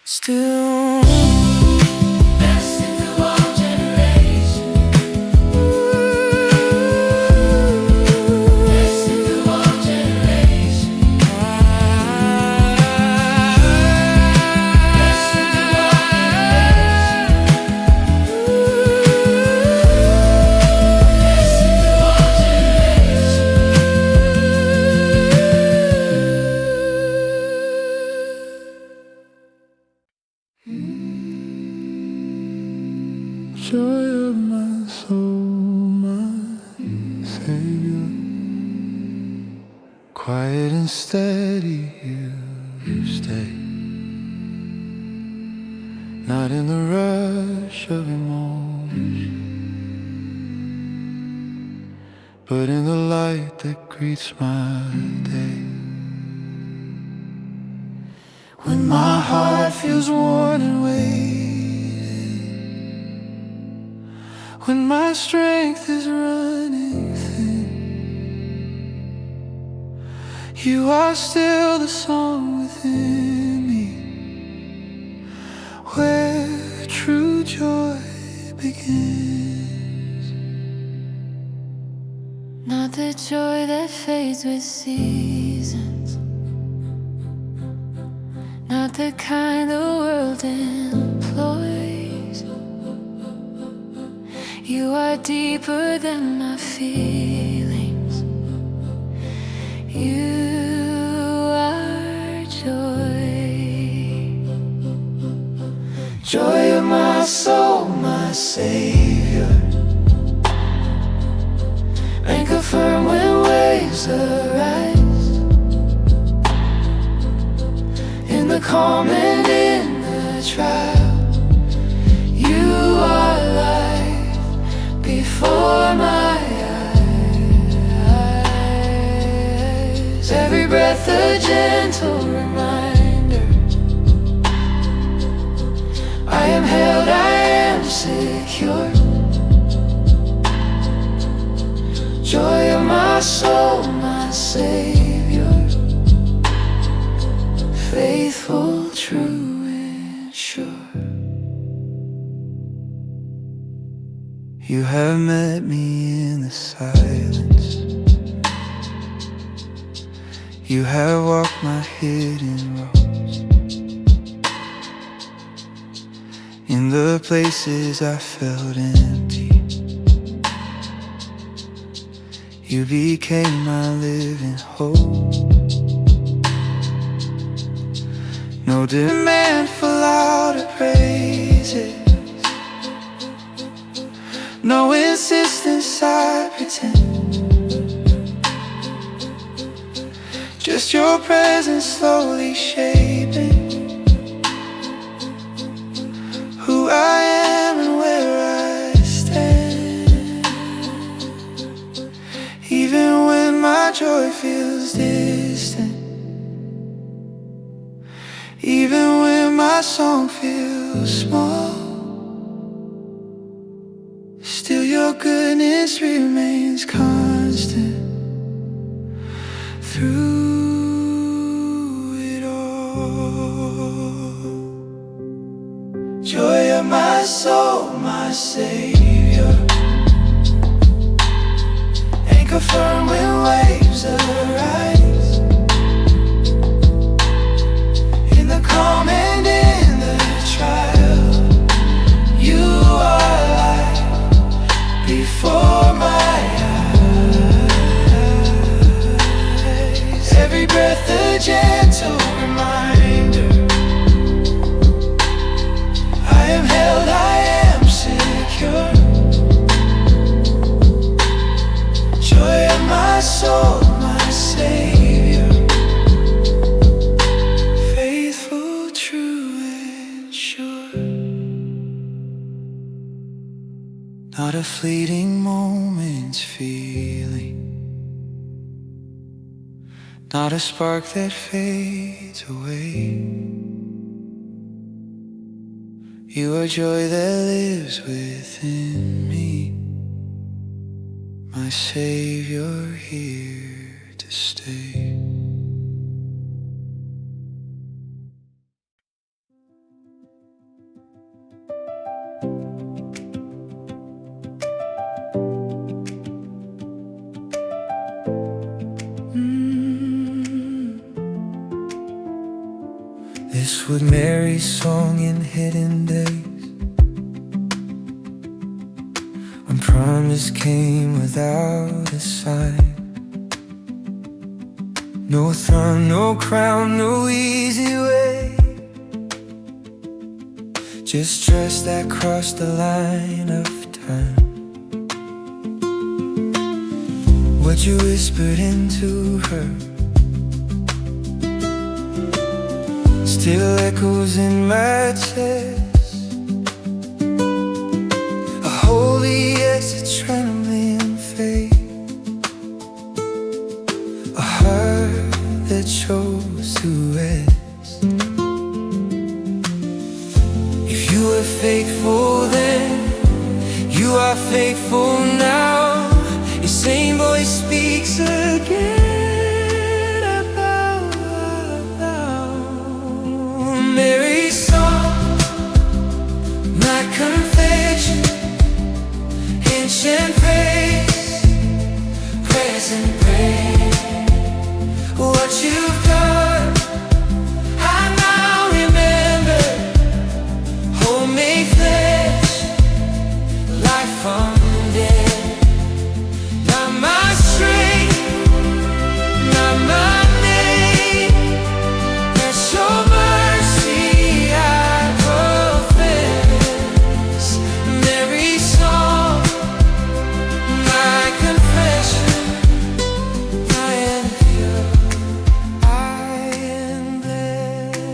still blessed through all generations. Blessed through all generations. Blessed through all joy of my soul, my Savior, quiet and steady you stay, not in the rush of emotion, but in the light that greets my day. When my heart feels worn and weighted, when my strength is running thin, you are still the song within me, where true joy begins. Not the joy that fades with seasons, not the kind the world employs. You are deeper than my feelings. You are joy, joy of my soul, my Savior, anchor firm when waves arise, in the calm and in the trial. You are life before my eyes. Every breath a gentle reminder, I am held, I am secure. Joy of my soul, my Savior, faithful, true, and sure. You have met me in the silence. You have walked my hidden roads, in the places I felt empty. You became my living hope. No demand for louder praises, no insistence I pretend, just your presence slowly shaping who I am and where I stand. Even when my joy feels distant, even when my song feels small, still your goodness remains constant through it all. Joy of my soul, my Savior, anchor firm when waves arise, in the calm and in the trial. You are light before my eyes. breath a gentle reminder. I am held, I am secure. Joy of my soul, my Savior. Faithful, true, and sure. Not a fleeting moment's feeling, not a spark that fades away. You are joy that lives within me, my Savior here to stay. This was Mary's song in hidden days, when promise came without a sign. No throne, no crown, no easy way, just trust that crossed the line of time. What you whispered into her still echoes in my chest. A holy yes, a trembling faith, a heart that chose to rest. If you were faithful then, you are faithful now. Your same voice speaks again. Mary's song, my confession, ancient praise, present praise. What you've done, I now remember. Homemade flesh, life from death. Not my strength, not my name, that's your mercy I profess. Mary's song, my confession, I am pure, I am blessed.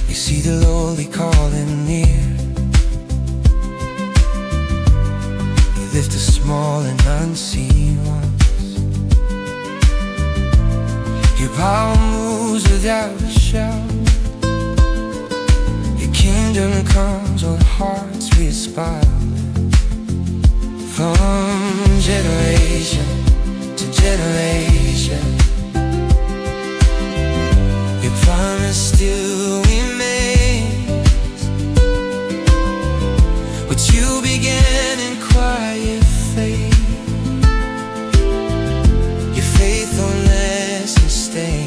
You see the lowly calling near, you lift the small and unseen ones. Your power moves without a shout. Your kingdom comes on hearts we aspire. From generation to generation, your promise still remains. What you began in quiet faith, your faithfulness sustains.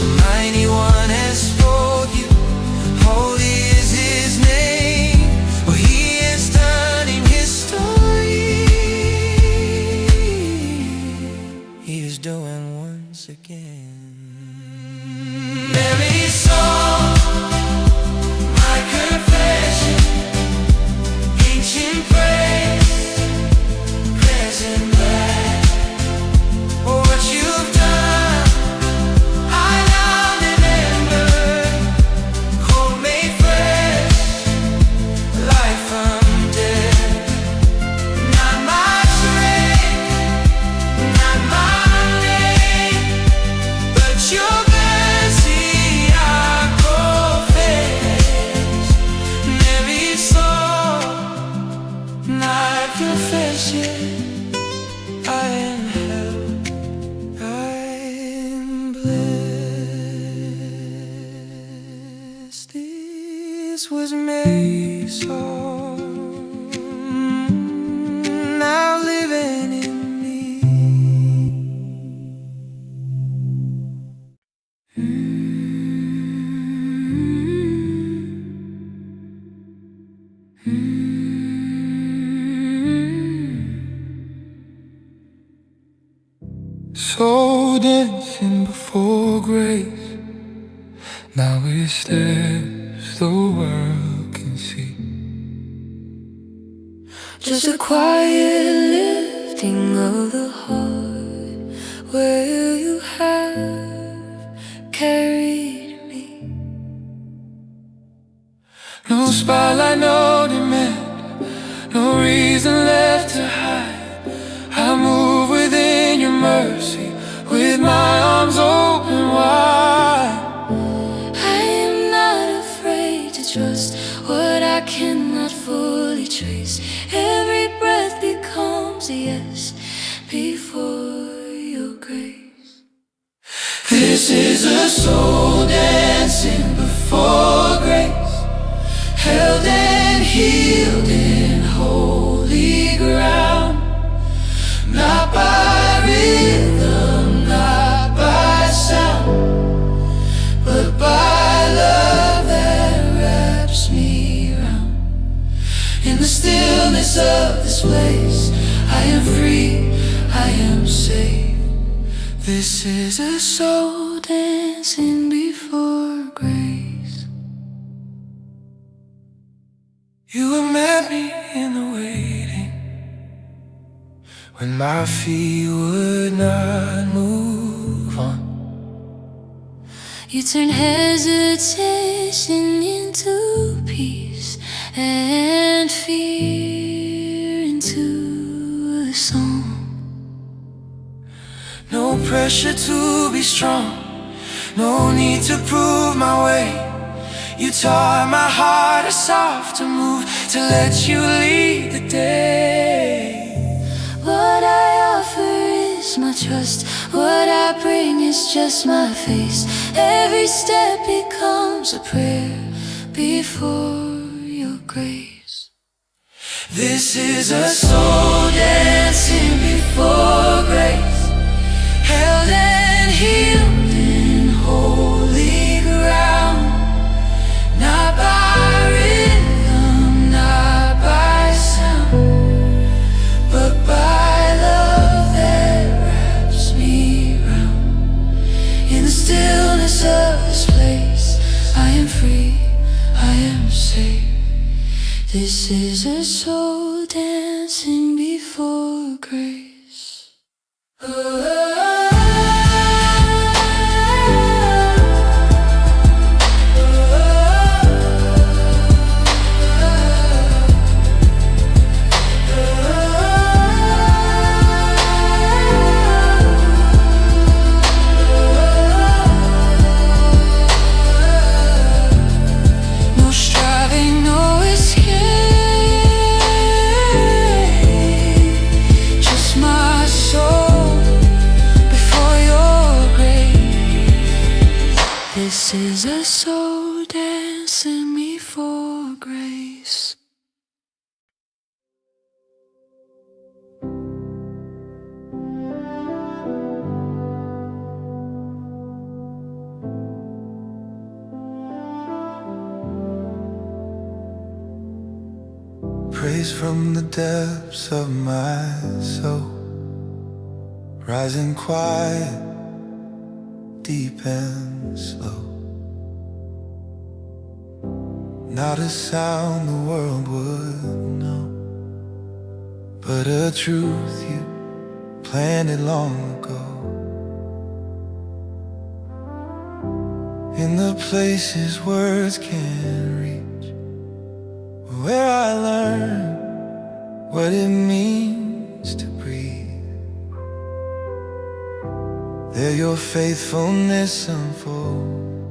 The mighty one has spoken, holy is his name. What he has done in his story, he is doing once again. Mary's song, my confession, ancient praise, present breath. What you've done, I now remember. Homemade flesh, life from death. Not my strength, not my name, but your mercy I profess. Mary's song, my confession, I am held, I am blessed. This was Mary's song, now living in me. So dancing before grace, now it steps the world can see. Just a quiet lifting of the heart where you have carried me. No spotlight, no demand, no reason left to hide. I move within your mercy with my arms open wide. I am not afraid to trust what I cannot fully trace. Every breath becomes a yes before your grace. This is a soul dancing before grace, held and healed in holy ground. Not by rhythm, not by sound, but by love that wraps me round. In the stillness of this place, I am free, I am safe. This is a soul dancing before grace. You have met me in the waiting, when my feet would not move on. You turn hesitation into peace and fear into a song. No pressure to be strong, no need to prove my way. You taught my heart a softer move to let you lead the day. What I offer is my trust, what I bring is just my face. Every step becomes a prayer before your grace. This is a soul dancing before grace, held and healed in holy ground. Not by rhythm, not by sound, but by love that wraps me round. In the stillness of this place, I am free, I am safe. This is a soul dancing before grace. No striving, no escape, just my soul before your grace. This is a soul dancing before grace. Praise from the depths of my soul, rising quiet, deep and slow. Not a sound the world would know, but a truth you planted long ago. In the places words can't reach, where I learn what it means to breathe. There your faithfulness unfolds.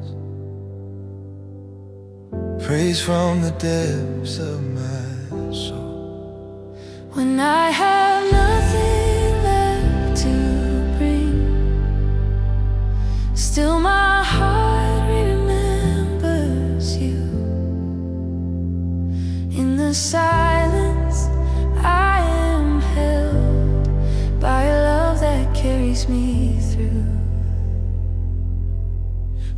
Praise from the depths of my soul. When I have nothing left to bring, still my heart remembers you. In the silence I am held by a love that carries me through.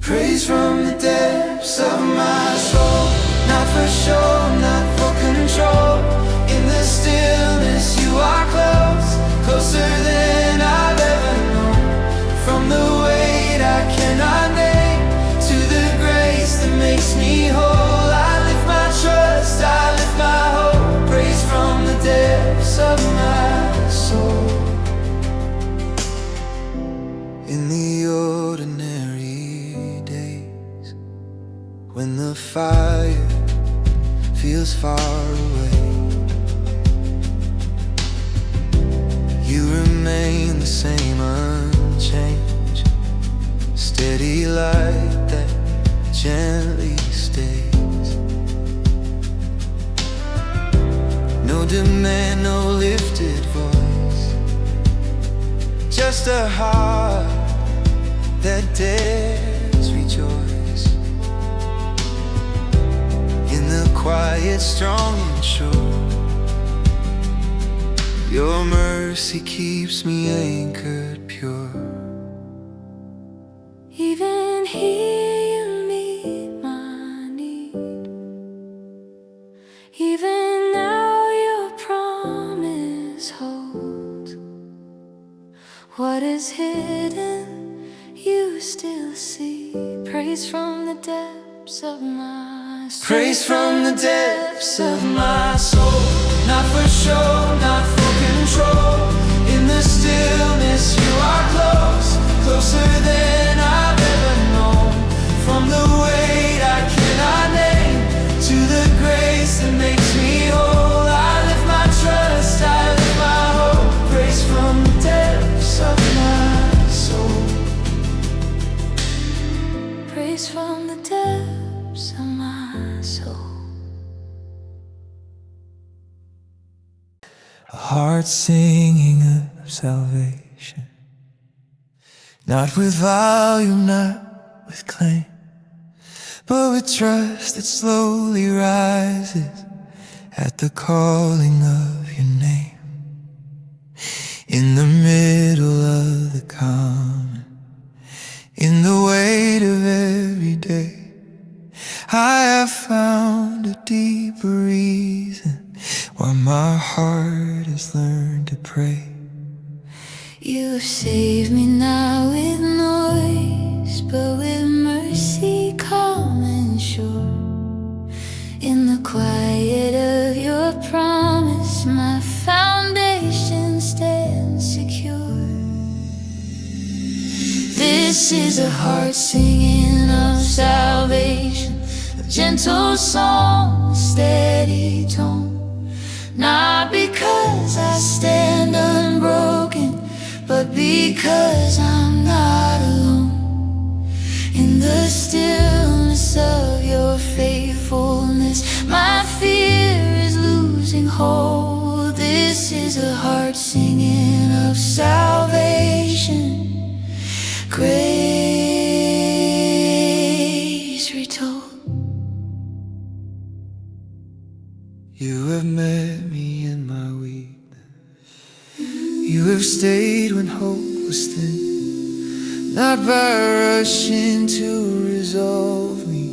Praise from the depths of my soul, not for show, not for control. In the stillness you are close, closer than I've ever known. far away. You remain the same, unchanged, steady light that gently stays. No demand, no lifted voice, just a heart that dares rejoice in the quiet, strong and sure. Your mercy keeps me anchored pure. Even here you meet my need. Even now your promise holds. What is hidden you still see. Praise from the depths of my soul. Praise from the depths of my soul. Not for show, not for control. In the stillness you are close, closer than I've ever known. From the weight I cannot name to the grace that makes me whole, I lift my trust, I lift my hope. Praise from the depths of my soul. Praise from the depths of my soul. A heart singing of salvation, not with volume, not with claim, but with trust that slowly rises at the calling of your name. In the middle of the common, in the weight of every day, I have found a deeper reason why my heart has learned to pray. You've saved me not with noise, but with mercy calm and sure. In the quiet of your promise, my foundation stands secure. This is a heart singing of salvation, a gentle song, a steady tone. Not because I stand unbroken, but because I'm not alone. In the stillness of your faithfulness, my fear is losing hold. This is a heart singing of salvation, grace retold. You have met me in my weakness. You have stayed when hope was thin, not by rushing to resolve me,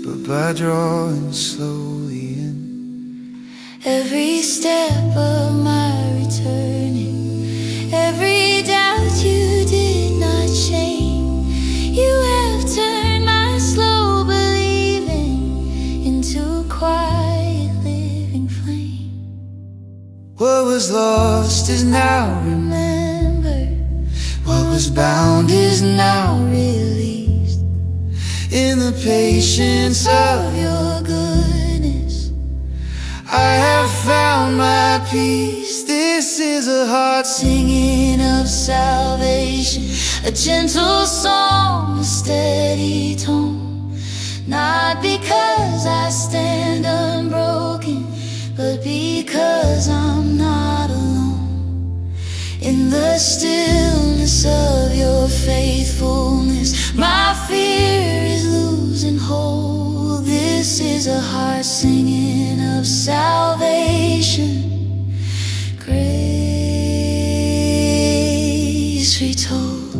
but by drawing slowly in. Every step of my returning, every doubt you did not shame. You have turned my slow believing into quiet living flame. What was lost is now Remember, what was bound is now released in the patience of your goodness. I have found my peace. This is a heart singing of salvation, a gentle song, a steady tone. Not because I stand unbroken, but because I'm not alone. In the stillness of your faithfulness, my fear is losing hold. This is a heart singing of salvation, grace retold.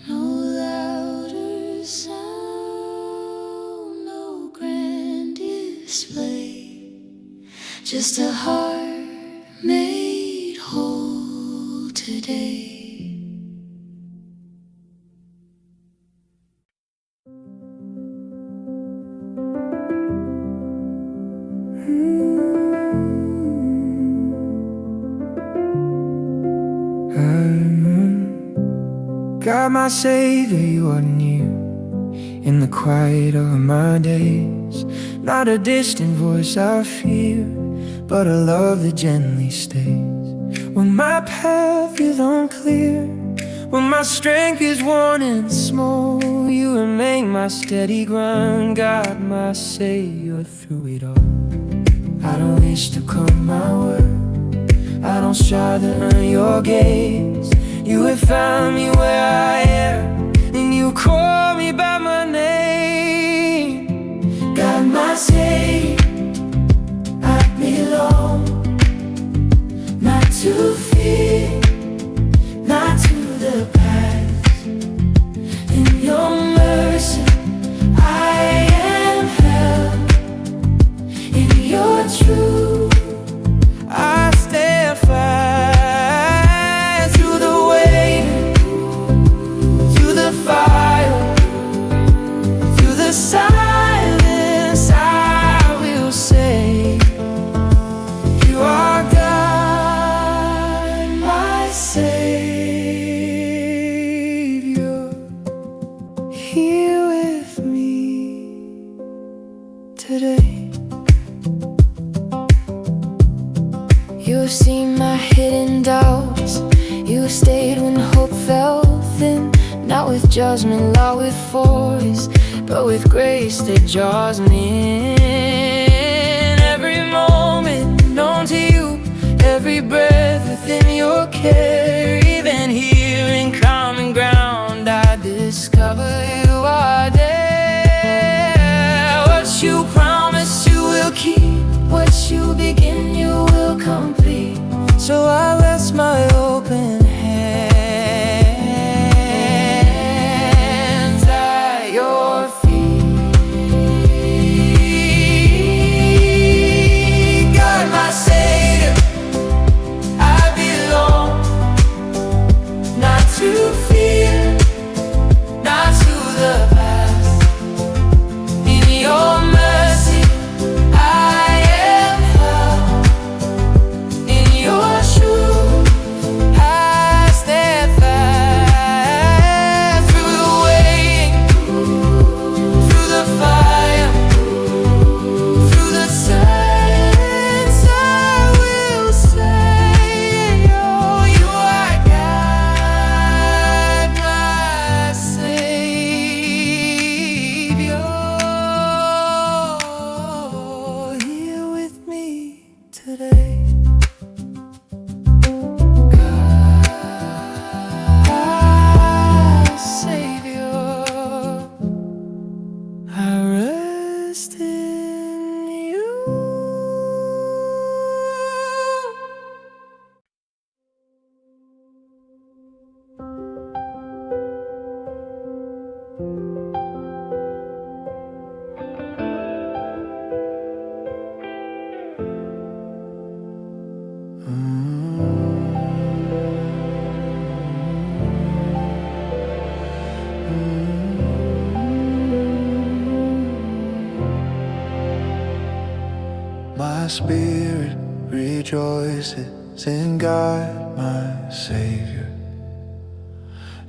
No louder sound, no grand display, just a heart made whole today. God, my Savior, you are near. in the quiet of my days. Not a distant voice I fear, but a love that gently stays. When my path is unclear, when my strength is worn and small, you remain my steady ground, God, my Savior through it all. I don't wish to come my word, I don't strive to earn your gaze. You have found me where I am, and you call me by my name. God, my Savior, I belong, not to fear, not to the past. In your mercy I am held, in your truth I stand fast. Through the waiting, through the fire, through the silence, I will say you are God, my Savior, here with me today. You've seen my hidden doubts, you stayed when hope fell thin. Not with judgment, not with force, but with grace that draws me in. Every moment known to you, every breath within your care. Even here in common ground, I discover you are there. What you promise you will keep, what you begin you will complete. So I rest my open hands at your feet. God, my Savior, I belong, not to fear, not to the past. In your mercy I am held, in your truth I stand fast. Through the waiting, through the fire, through the silence, I will say, oh, you are God, my Savior, here with me today. God, Savior, I rest in you. My spirit rejoices in God, my Savior,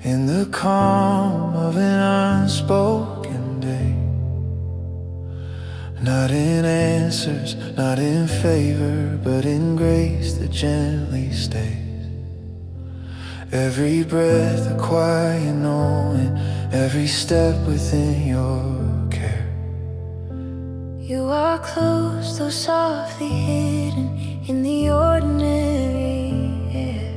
in the calm of an unspoken day. Not in answers, not in favor, but in grace that gently stays. Every breath a quiet knowing, every step within your care. You are close, though softly hidden in the ordinary air.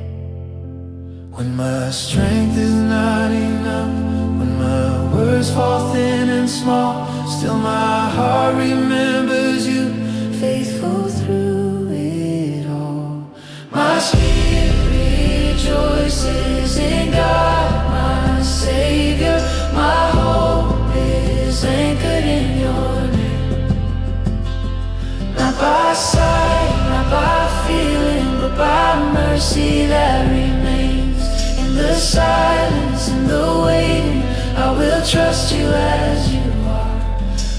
When my strength is not enough, when my words fall thin and small, still my heart remembers you, Faithful through it all. my spirit rejoices in God, my Savior. My hope is anchored in your name. Not by sight, not by feeling, but by mercy that remains. In the silence, in the waiting, I will trust you as you are.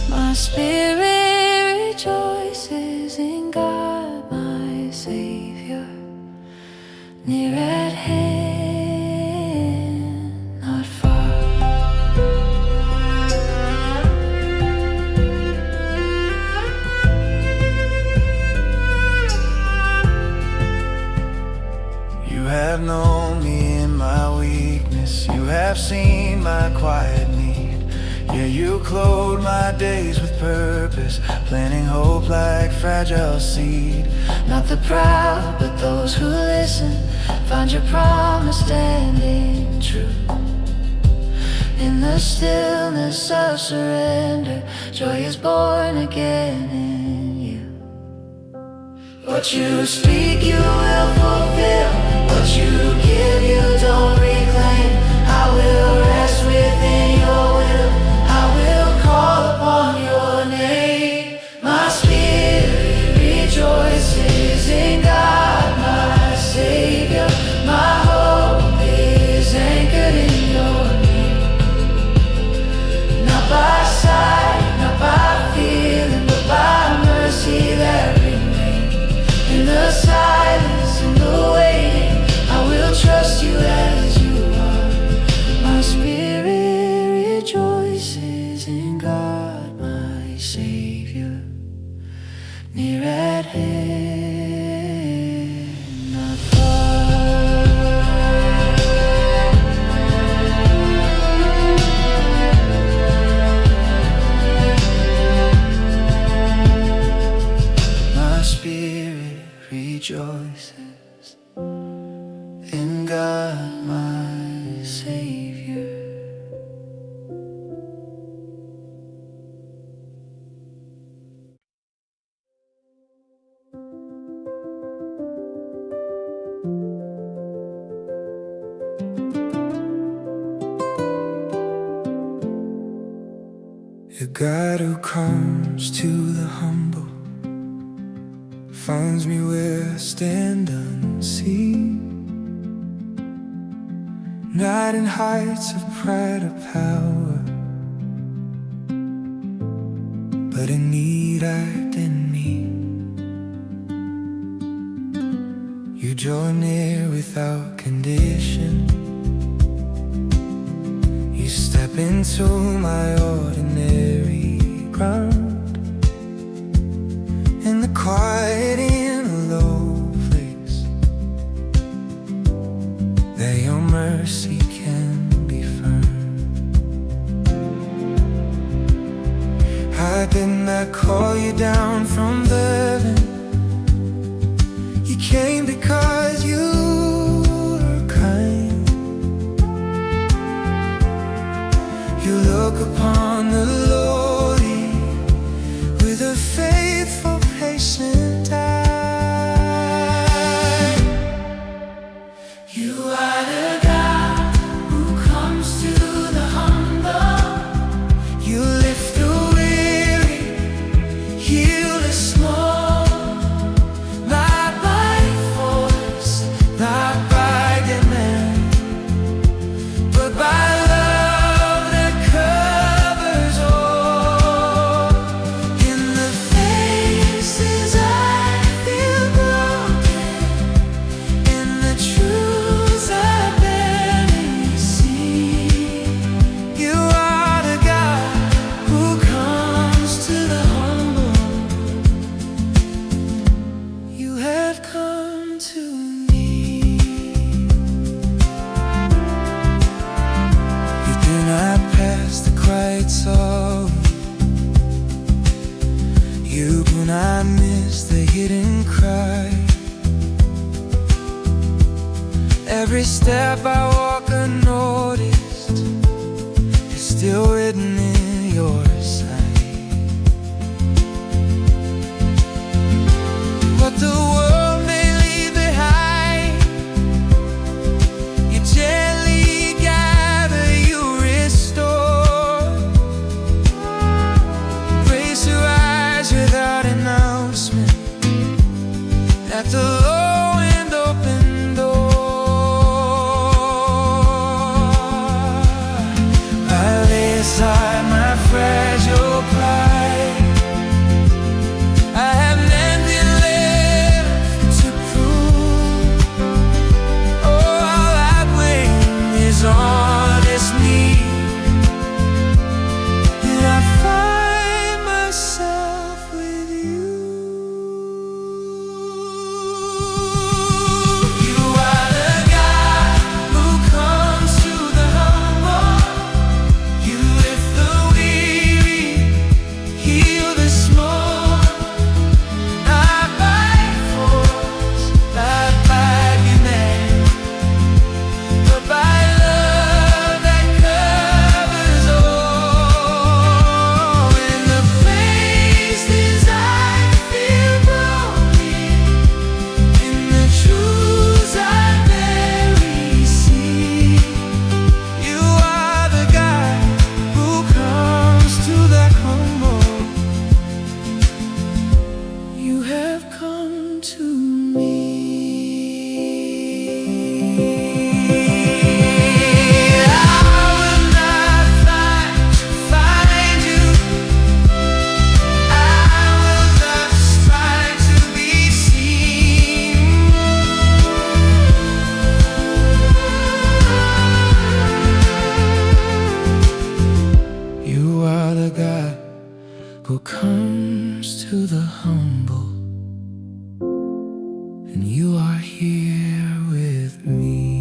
My spirit rejoices in God, my Savior, near at hand, not far. have known me in my weakness. You have seen my quiet need. Yeah, you clothe my days with purpose, planting hope like fragile seed. Not the proud, but those who listen, find your promise standing true. In the stillness of surrender, joy is born again in you. What you speak you will fulfill, what you give you don't reclaim. I will rest within your will, I will call upon your name. My spirit rejoices in God my Savior. My hope is anchored in your name. Not by sight, not by feeling, but by mercy that remains. In the silence, in the waiting, I will trust you as you are. My spirit rejoices in God my Savior. Near at hand, not far. My spirit rejoices in God my Savior. A God who comes to the humble, finds me where I stand unseen, not in heights of pride or power, but in need wrapped in me. You draw near without condition. You step into my ordinary ground, in the quiet, in a low place, that your mercy can be found. I did not call you down from heaven. You came because you are kind. You look upon the lowly with a faithful, patient eye. You are the God who comes to the humble. You lift the weary, heal the small, not by force, not by demand, but by love that covers all. In the faces I feel broken, in the truths I barely see, you are the God who comes to the humble. You have come to me. You do not pass the quiet sorrow. You do not miss the hidden cry. Every step I walk unnoticed is still written in your sight. What the world may leave behind, you gently gather, you restore. Grace who rise without announcement, at the low and open door. I lay aside and you are here with me.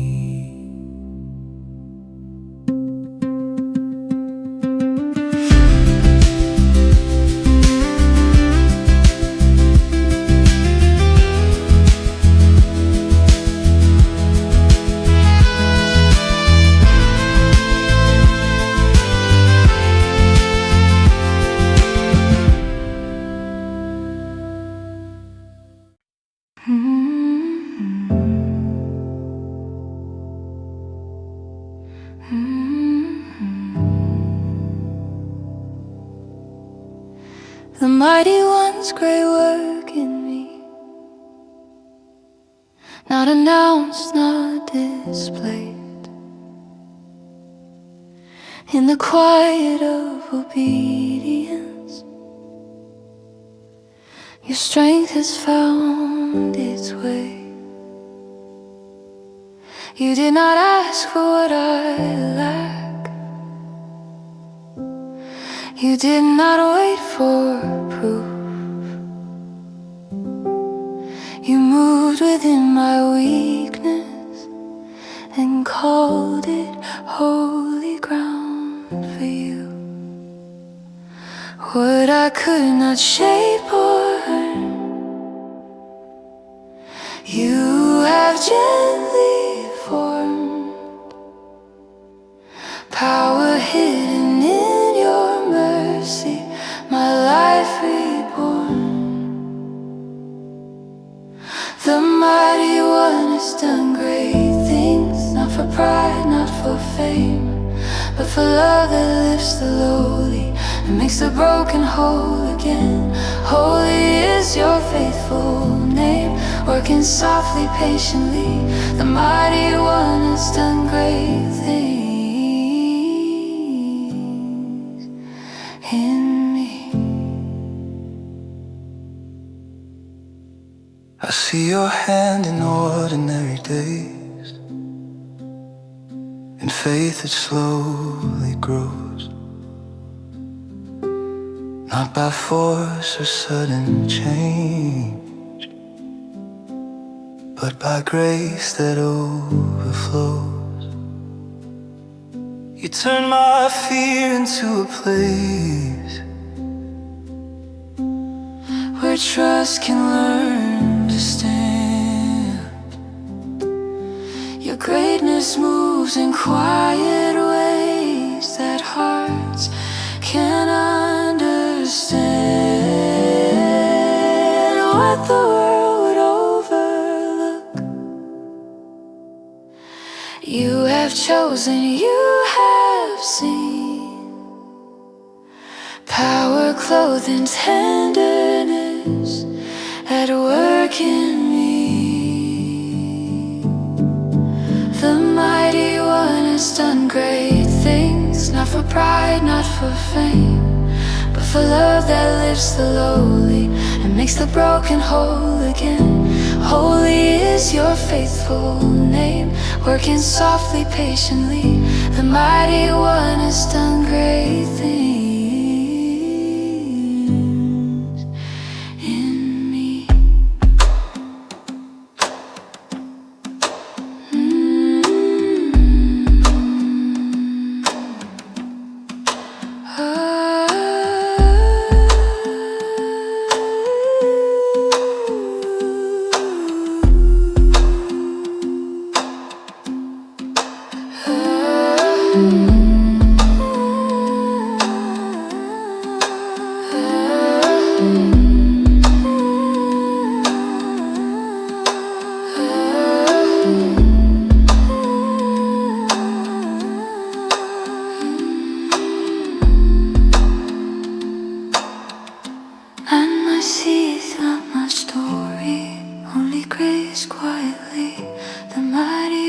The mighty one's great work in me, not announced, not displayed, in the quiet of obedience, your strength has found its way. You did not ask for what I lack. You did not wait for proof. You moved within my weakness and called it holy ground for you. What I could not shape or earn, you have gently formed. Power hidden in your mercy, my life reborn. The mighty one has done great things, not for pride, not for fame, but for love that lifts the lowly and makes the broken whole again. Holy is your faithful name, working softly, patiently. The mighty one has done great things in me. I see your hand in ordinary days, in faith that slowly grows, not by force or sudden change, but by grace that overflows. You turn my fear into a place where trust can learn to stand. Your greatness moves in quiet ways that hearts can understand. What the world would overlook, you have chosen, you have seen. Power clothed in tenderness at work in me. The mighty one has done great things, not for pride, not for fame, but for love that lifts the lowly and makes the broken whole again. Holy is your faithful name, working softly, patiently. The mighty one has done great things in me. Quietly, the mighty